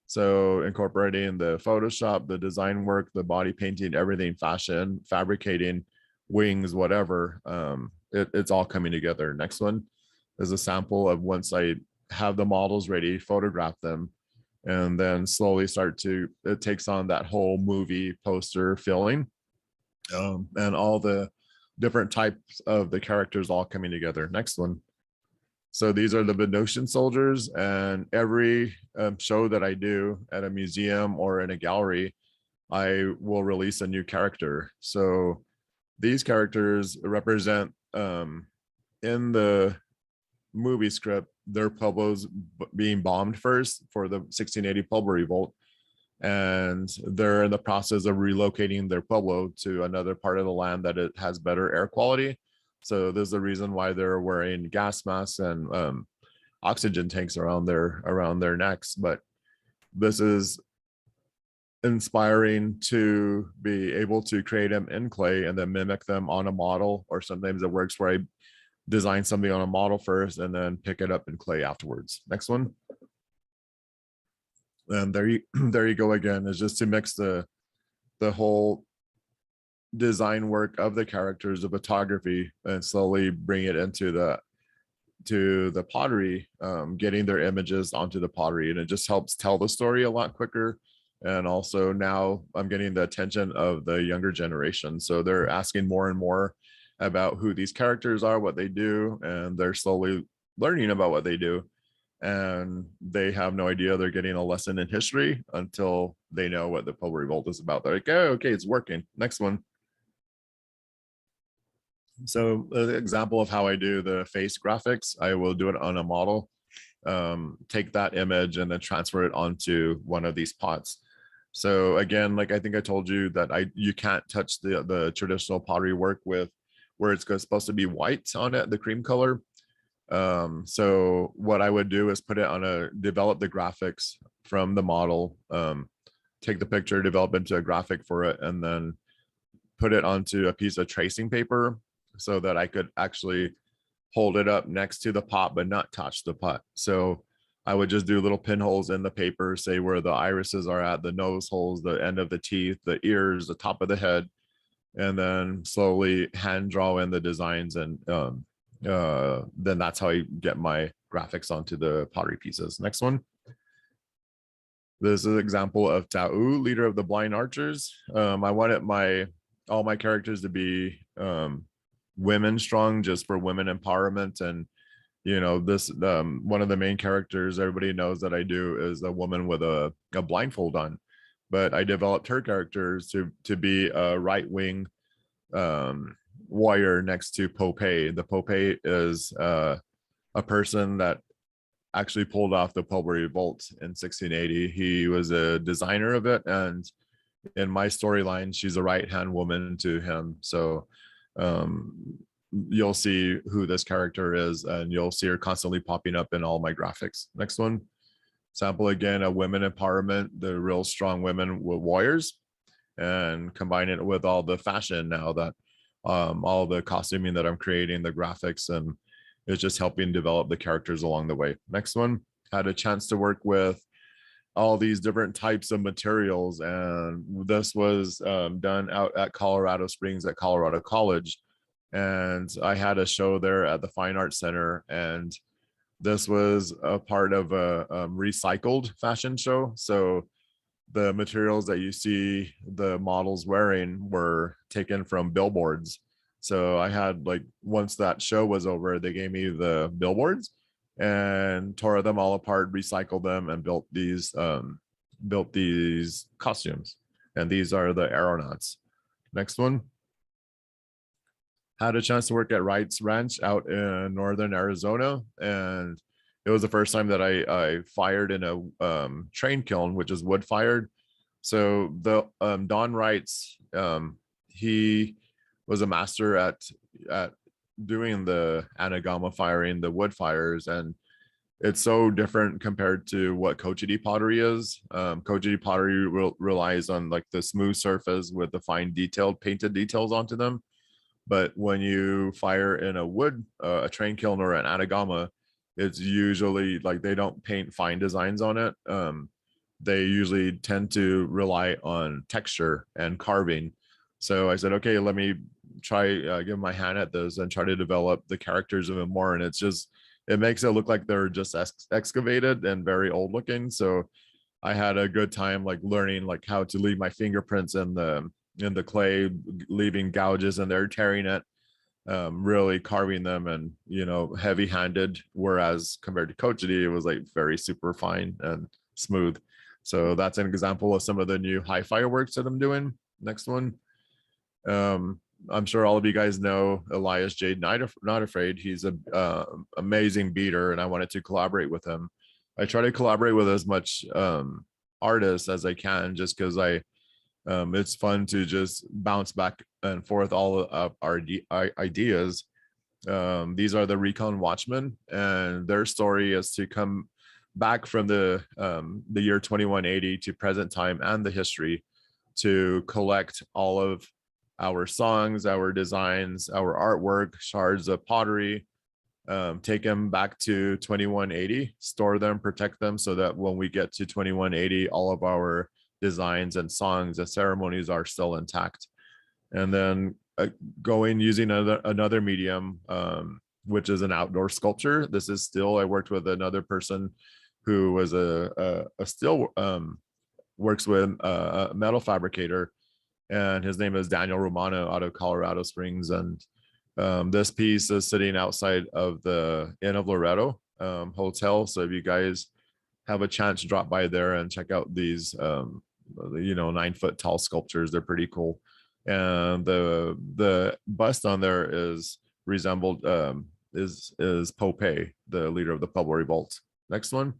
So incorporating the Photoshop, the design work, the body painting, everything, fashion, fabricating, wings, whatever, it's all coming together. Next one is a sample of once I have the models ready, photograph them, and then slowly it takes on that whole movie poster feeling, and all the different types of the characters all coming together. Next one. So these are the Venutian Soldiers, and every show that I do at a museum or in a gallery, I will release a new character. So these characters represent, in the movie script, their pueblos being bombed first for the 1680 Pueblo Revolt, and they're in the process of relocating their pueblo to another part of the land that it has better air quality. So there's the reason why they're wearing gas masks and oxygen tanks around their necks. But this is inspiring to be able to create them in clay and then mimic them on a model, or sometimes it works where I design something on a model first and then pick it up in clay afterwards. Next one. And there you go again, is just to mix the whole design work of the characters, the photography, and slowly bring it into the pottery, getting their images onto the pottery, and it just helps tell the story a lot quicker. And also now I'm getting the attention of the younger generation, so they're asking more and more about who these characters are, what they do, and they're slowly learning about what they do, and they have no idea they're getting a lesson in history until they know what the Pueblo Revolt is about. They're like, oh, okay, it's working. Next one. So an example of how I do the face graphics, I will do it on a model, take that image and then transfer it onto one of these pots. So again, like I think I told you that you can't touch the traditional pottery work with where it's supposed to be white on it, the cream color. So what I would do is develop the graphics from the model, take the picture, develop into a graphic for it, and then put it onto a piece of tracing paper so that I could actually hold it up next to the pot but not touch the pot. So I would just do little pinholes in the paper, say where the irises are at, the nose holes, the end of the teeth, the ears, the top of the head, and then slowly hand draw in the designs. And then that's how I get my graphics onto the pottery pieces. Next one. This is an example of Tau, leader of the blind archers. I wanted my all my characters to be women strong, just for women empowerment. And this one of the main characters everybody knows that I do is a woman with a blindfold on, but I developed her characters to be a right-wing warrior next to Pope. The Pope is a person that actually pulled off the Pueblo Revolt in 1680. He was a designer of it, and in my storyline, she's a right-hand woman to him. So you'll see who this character is, and you'll see her constantly popping up in all my graphics. Next one. Sample again, a women empowerment, the real strong women with warriors, and combine it with all the fashion now that all the costuming that I'm creating, the graphics, and it's just helping develop the characters along the way. Next one, had a chance to work with all these different types of materials, and this was done out at Colorado Springs at Colorado College, and I had a show there at the Fine Arts Center, and this was a part of a recycled fashion show. So the materials that you see the models wearing were taken from billboards. So I had, like, once that show was over, they gave me the billboards and tore them all apart, recycled them, and built these costumes. And these are the aeronauts. Next one. Had a chance to work at Wright's Ranch out in northern Arizona, and it was the first time that I fired in a train kiln, which is wood fired. So the Don Wright's, he was a master at doing the anagama firing, the wood fires, and it's so different compared to what Cochiti pottery is. Cochiti pottery relies on like the smooth surface with the fine detailed painted details onto them. But when you fire in a wood, a train kiln or an anagama, it's usually like they don't paint fine designs on it. They usually tend to rely on texture and carving. So I said, okay, let me try give my hand at this and try to develop the characters even more. And it makes it look like they're just excavated and very old looking. So I had a good time like learning like how to leave my fingerprints in the clay, leaving gouges, and they're tearing it, really carving them, and heavy handed, whereas compared to Cochiti, it was like very super fine and smooth. So that's an example of some of the new high fireworks that I'm doing. Next one. I'm sure all of you guys know Elias Jade Not Afraid. He's a amazing beater, and I wanted to collaborate with him. I try to collaborate with as much artists as I can, just because it's fun to just bounce back and forth all of our ideas. These are the Recon Watchmen, and their story is to come back from the year 2180 to present time and the history, to collect all of our songs, our designs, our artwork, shards of pottery, take them back to 2180, store them, protect them, so that when we get to 2180, all of our designs and songs and ceremonies are still intact. And then going using another medium, which is an outdoor sculpture. This is still, I worked with another person who was a still works with a metal fabricator, and his name is Daniel Romano out of Colorado Springs. And this piece is sitting outside of the Inn of Loretto hotel. So if you guys have a chance to drop by there and check out these 9-foot tall sculptures, they're pretty cool. And the bust on there is resembled is Pope, the leader of the Pueblo Revolt. Next one.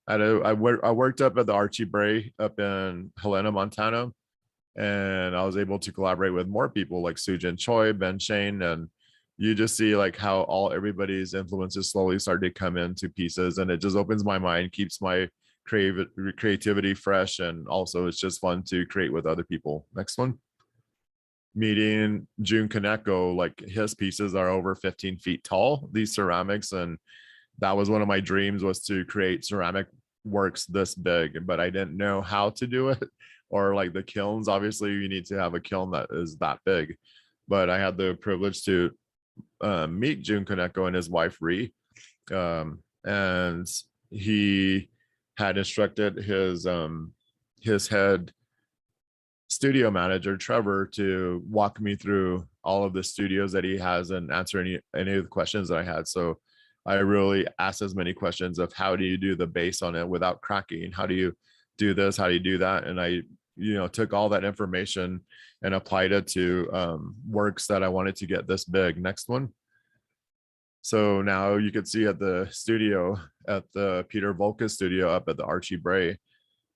I worked up at the Archie Bray up in Helena, Montana, and I was able to collaborate with more people like Sujin Choi, Ben Shane, and you just see like how everybody's influences slowly start to come into pieces, and it just opens my mind, keeps my creativity fresh, and also it's just fun to create with other people. Next one. Meeting Jun Kaneko, like his pieces are over 15 feet tall, these ceramics, and that was one of my dreams, was to create ceramic works this big, but I didn't know how to do it, or like the kilns. Obviously you need to have a kiln that is that big, but I had the privilege to meet Jun Kaneko and his wife Ree, and he had instructed his head studio manager, Trevor, to walk me through all of the studios that he has and answer any of the questions that I had. So I really asked as many questions of how do you do the base on it without cracking? How do you do this? How do you do that? And I, took all that information and applied it to works that I wanted to get this big. Next one. So now you could see at the studio, at the Peter Volka studio up at the Archie Bray,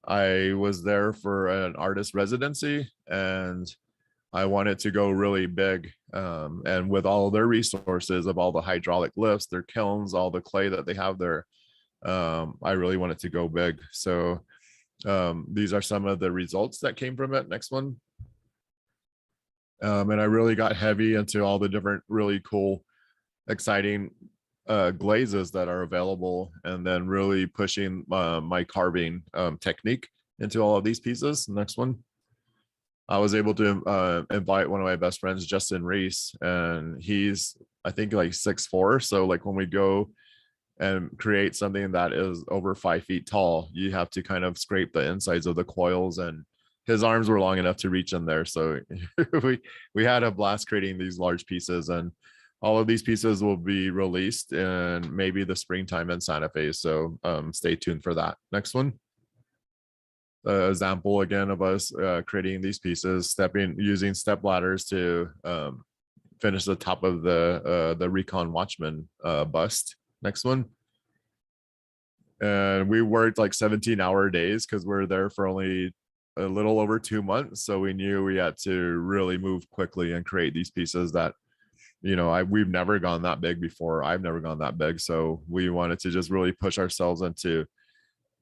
I was there for an artist residency and I wanted to go really big. And with all their resources of all the hydraulic lifts, their kilns, all the clay that they have there, I really wanted to go big. So these are some of the results that came from it. Next one. And I really got heavy into all the different really cool, exciting glazes that are available, and then really pushing my carving technique into all of these pieces. Next one. I was able to invite one of my best friends, Justin Reese, and he's, I think, like 6'4". So like when we go and create something that is over 5 feet tall, you have to kind of scrape the insides of the coils, and his arms were long enough to reach in there. So we had a blast creating these large pieces, and all of these pieces will be released in maybe the springtime in Santa Fe. So stay tuned for that. Next one. Example again of us creating these pieces, using step ladders to finish the top of the Recon Watchmen bust. Next one. And we worked like 17-hour days because we're there for only a little over 2 months. So we knew we had to really move quickly and create these pieces that, we've never gone that big before. I've never gone that big. So we wanted to just really push ourselves into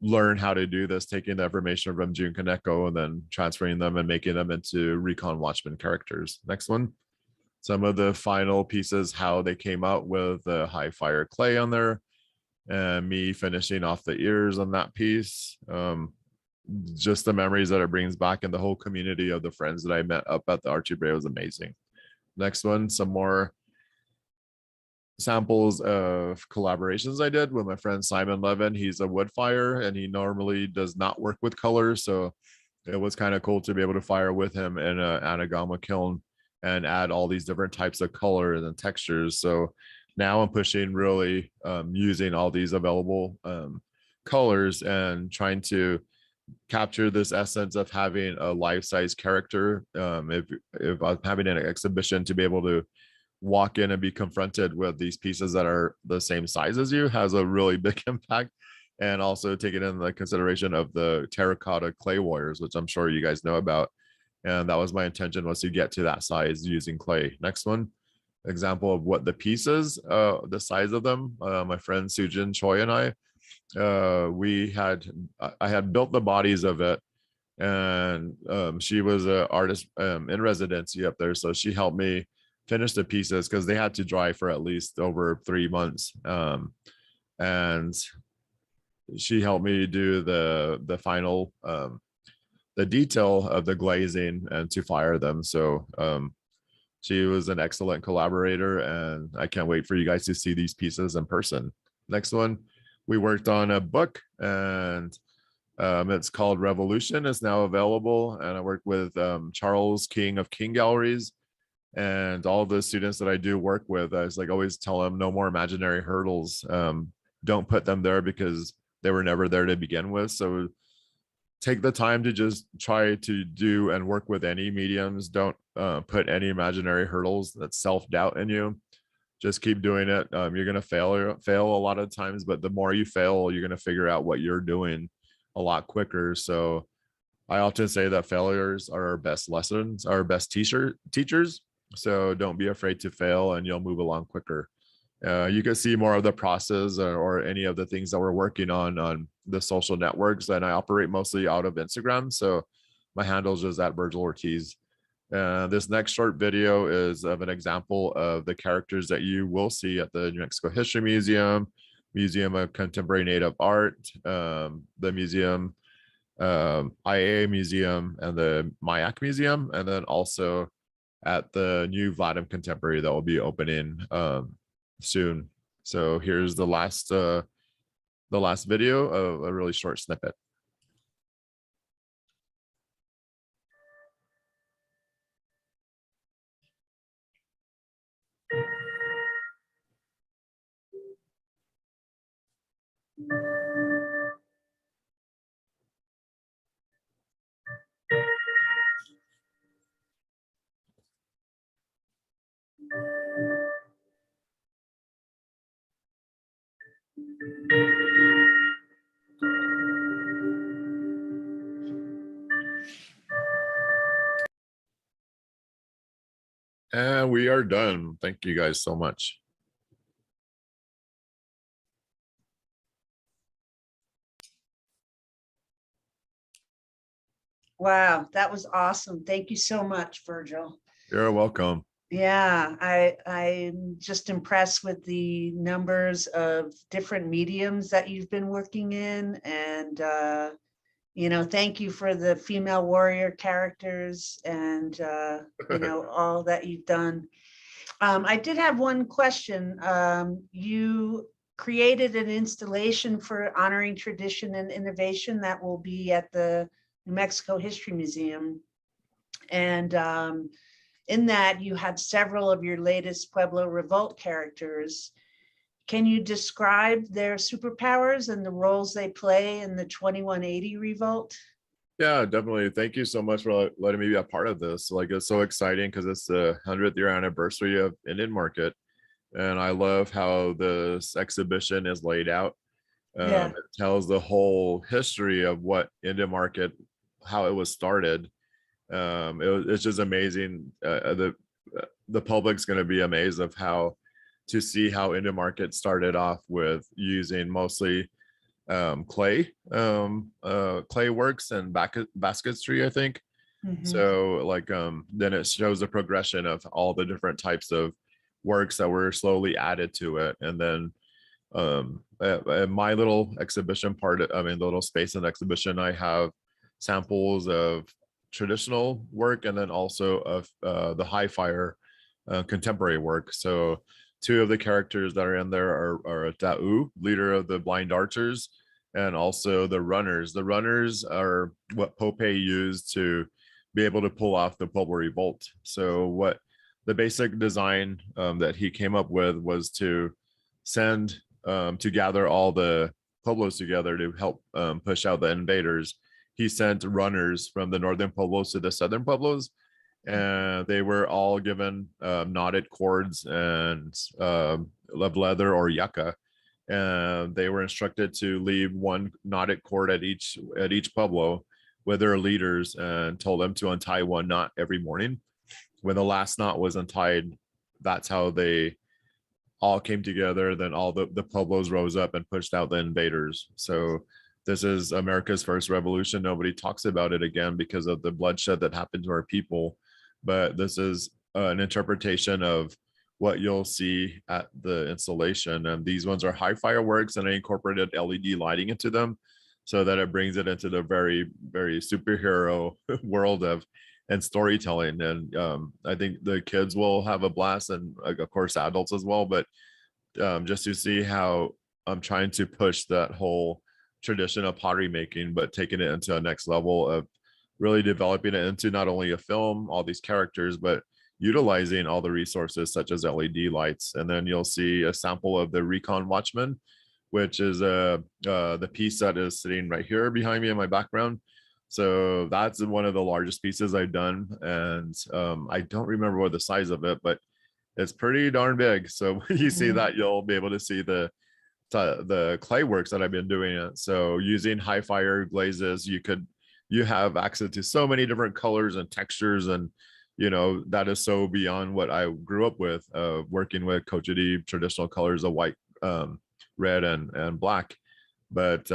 learn how to do this, taking the information from June Kaneko and then transferring them and making them into Recon Watchmen characters. Next one. Some of the final pieces, how they came out with the high fire clay on there, and me finishing off the ears on that piece. Just the memories that it brings back, and the whole community of the friends that I met up at the Archie Bray was amazing. Next one, some more samples of collaborations I did with my friend Simon Levin. He's a wood fire and he normally does not work with colors, so it was kind of cool to be able to fire with him in an anagama kiln and add all these different types of colors and textures. So now I'm pushing really using all these available colors and trying to capture this essence of having a life-size character. If I'm having an exhibition, to be able to walk in and be confronted with these pieces that are the same size as you has a really big impact. And also taking in the consideration of the terracotta clay warriors, which I'm sure you guys know about. And that was my intention, was to get to that size using clay. Next one, example of what the pieces, the size of them. My friend Sujin Choi and I had built the bodies of it, and she was an artist in residency up there, so she helped me finish the pieces because they had to dry for at least over 3 months, and she helped me do the final the detail of the glazing and to fire them. So she was an excellent collaborator, and I can't wait for you guys to see these pieces in person. Next one, we worked on a book, and it's called Revolution. It's now available, and I worked with Charles King of King Galleries, and all the students that I do work with. I was like always tell them, no more imaginary hurdles. Don't put them there because they were never there to begin with. So take the time to just try to do and work with any mediums. Don't put any imaginary hurdles, that self-doubt in you. Just keep doing it. You're going to fail a lot of times, but the more you fail, you're going to figure out what you're doing a lot quicker. So I often say that failures are our best lessons, our best teachers. So don't be afraid to fail, and you'll move along quicker. You can see more of the process or any of the things that we're working on the social networks, and I operate mostly out of Instagram. So my handle is just at Virgil Ortiz. This next short video is of an example of the characters that you will see at the New Mexico History Museum, Museum of Contemporary Native Art, the museum, IA Museum, and the Mayak Museum, and then also at the new Vladim Contemporary that will be opening soon. So here's the last video of a really short snippet. And we are done. Thank you guys so much. Wow, that was awesome. Thank you so much, Virgil. You're welcome. Yeah, I'm just impressed with the numbers of different mediums that you've been working in. And, you know, thank you for the female warrior characters and, you know, all that you've done. I did have one question. You created an installation for honoring tradition and innovation that will be at the New Mexico History Museum. And in that, you have several of your latest Pueblo Revolt characters. Can you describe their superpowers and the roles they play in the 2180 Revolt? Yeah, definitely. Thank you so much for letting me be a part of this. Like, it's so exciting because it's the 100th year anniversary of Indian Market. And I love how this exhibition is laid out. Yeah. It tells the whole history of what Indian Market, how it was started. It's just amazing. The public's going to be amazed of how to see how Indian Market started off with using mostly clay works and basketry, I think. Mhm. So like then it shows the progression of all the different types of works that were slowly added to it. And then at my little exhibition part, I mean the little space in the exhibition, I have samples of traditional work and then also of the high fire contemporary work. So two of the characters that are in there are Da'u, leader of the blind archers, and also the runners. The runners are what Pope used to be able to pull off the Pueblo Revolt. So what the basic design that he came up with was to send to gather all the Pueblos together to help push out the invaders. He sent runners from the northern Pueblos to the southern Pueblos, and they were all given knotted cords and leather or yucca, and they were instructed to leave one knotted cord at each Pueblo with their leaders, and told them to untie one knot every morning. When the last knot was untied, that's how they all came together. Then all the Pueblos rose up and pushed out the invaders. So this is America's first revolution. Nobody talks about it again because of the bloodshed that happened to our people. But this is an interpretation of what you'll see at the installation. And these ones are high fireworks, and I incorporated LED lighting into them so that it brings it into the very, very superhero world of and storytelling. And I think the kids will have a blast, and of course adults as well. But just to see how I'm trying to push that whole tradition of pottery making, but taking it into a next level of really developing it into not only a film, all these characters, but utilizing all the resources such as LED lights. And then you'll see a sample of the Recon Watchmen, which is the piece that is sitting right here behind me in my background. So that's one of the largest pieces I've done. And I don't remember what the size of it, but it's pretty darn big. So when you see that, you'll be able to see the clay works that I've been doing. So using high fire glazes, you have access to so many different colors and textures, and that is so beyond what I grew up with, working with Cochiti traditional colors of white, red, and black. But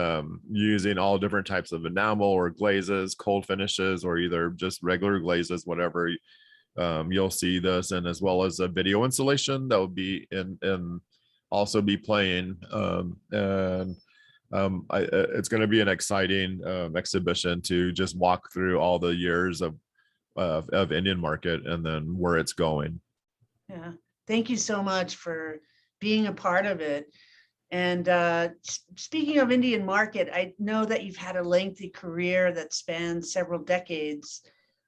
using all different types of enamel or glazes, cold finishes, or either just regular glazes, whatever, you'll see this. And as well as a video installation that will be in also be playing, it's going to be an exciting exhibition to just walk through all the years of Indian Market and then where it's going. Yeah, thank you so much for being a part of it. And speaking of Indian Market, I know that you've had a lengthy career that spans several decades,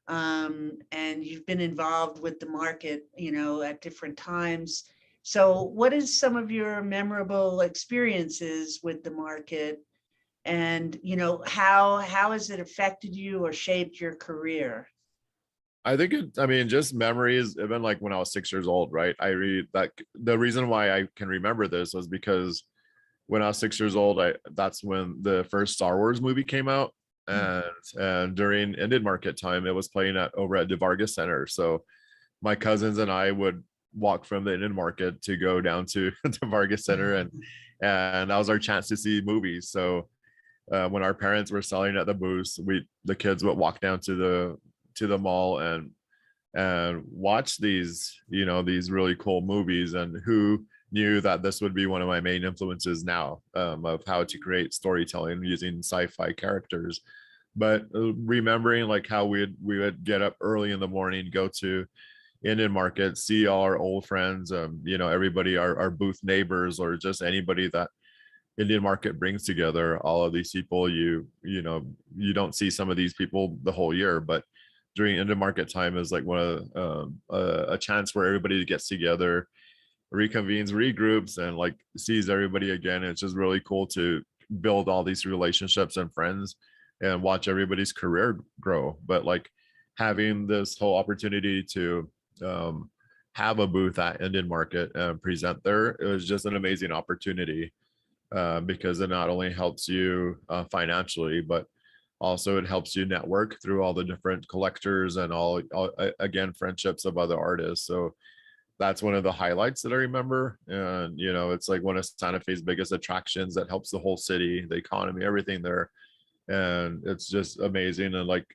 and you've been involved with the market, at different times. So what is some of your memorable experiences with the market? And, how has it affected you or shaped your career? I think I mean, just memories, even like when I was 6 years old, right? I read that the reason why I can remember this was because when I was 6 years old, that's when the first Star Wars movie came out. And during Indian market time, it was playing over at the Vargas Center. So my cousins and I would walk from the Indian market to go down to the Vargas Center, and that was our chance to see movies. So when our parents were selling at the booths, the kids would walk down to the mall and watch these really cool movies. And who knew that this would be one of my main influences now, of how to create storytelling using sci-fi characters. But remembering like how we would get up early in the morning, go to Indian market, see all our old friends, everybody, our booth neighbors, or just anybody that Indian market brings together. All of these people, you don't see some of these people the whole year, but during Indian market time is like one of a chance where everybody gets together, reconvenes, regroups, and like sees everybody again. It's just really cool to build all these relationships and friends and watch everybody's career grow. But like having this whole opportunity to have a booth at Indian market and present there, it was just an amazing opportunity, because it not only helps you financially, but also it helps you network through all the different collectors and all again, friendships of other artists. So that's one of the highlights that I remember. And it's like one of Santa Fe's biggest attractions that helps the whole city, the economy, everything there. And it's just amazing. And like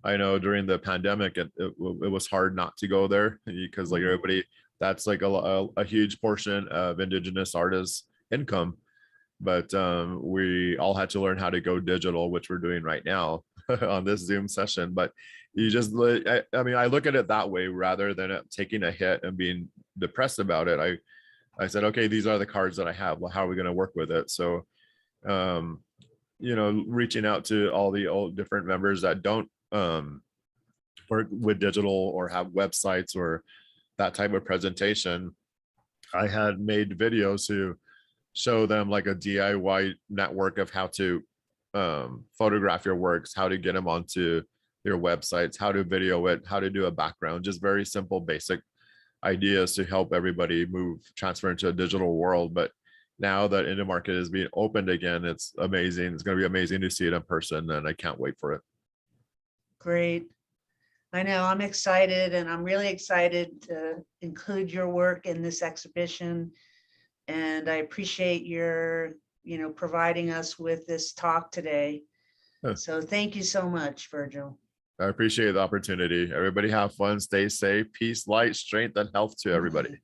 I know during the pandemic, it was hard not to go there, because like everybody, that's like a huge portion of Indigenous artists' income. But we all had to learn how to go digital, which we're doing right now on this Zoom session. But you just, I mean, I look at it that way rather than taking a hit and being depressed about it. I said, okay, these are the cards that I have. Well, how are we going to work with it? So, reaching out to all the old different members that don't work with digital or have websites or that type of presentation, I had made videos to show them like a DIY network of how to photograph your works, how to get them onto your websites, how to video it, how to do a background, just very simple, basic ideas to help everybody transfer into a digital world. But now that Indian market is being opened again, it's amazing. It's going to be amazing to see it in person, and I can't wait for it. Great. I know, I'm excited, and I'm really excited to include your work in this exhibition. And I appreciate your, providing us with this talk today. So thank you so much, Virgil. I appreciate the opportunity. Everybody have fun, stay safe, peace, light, strength, and health to everybody.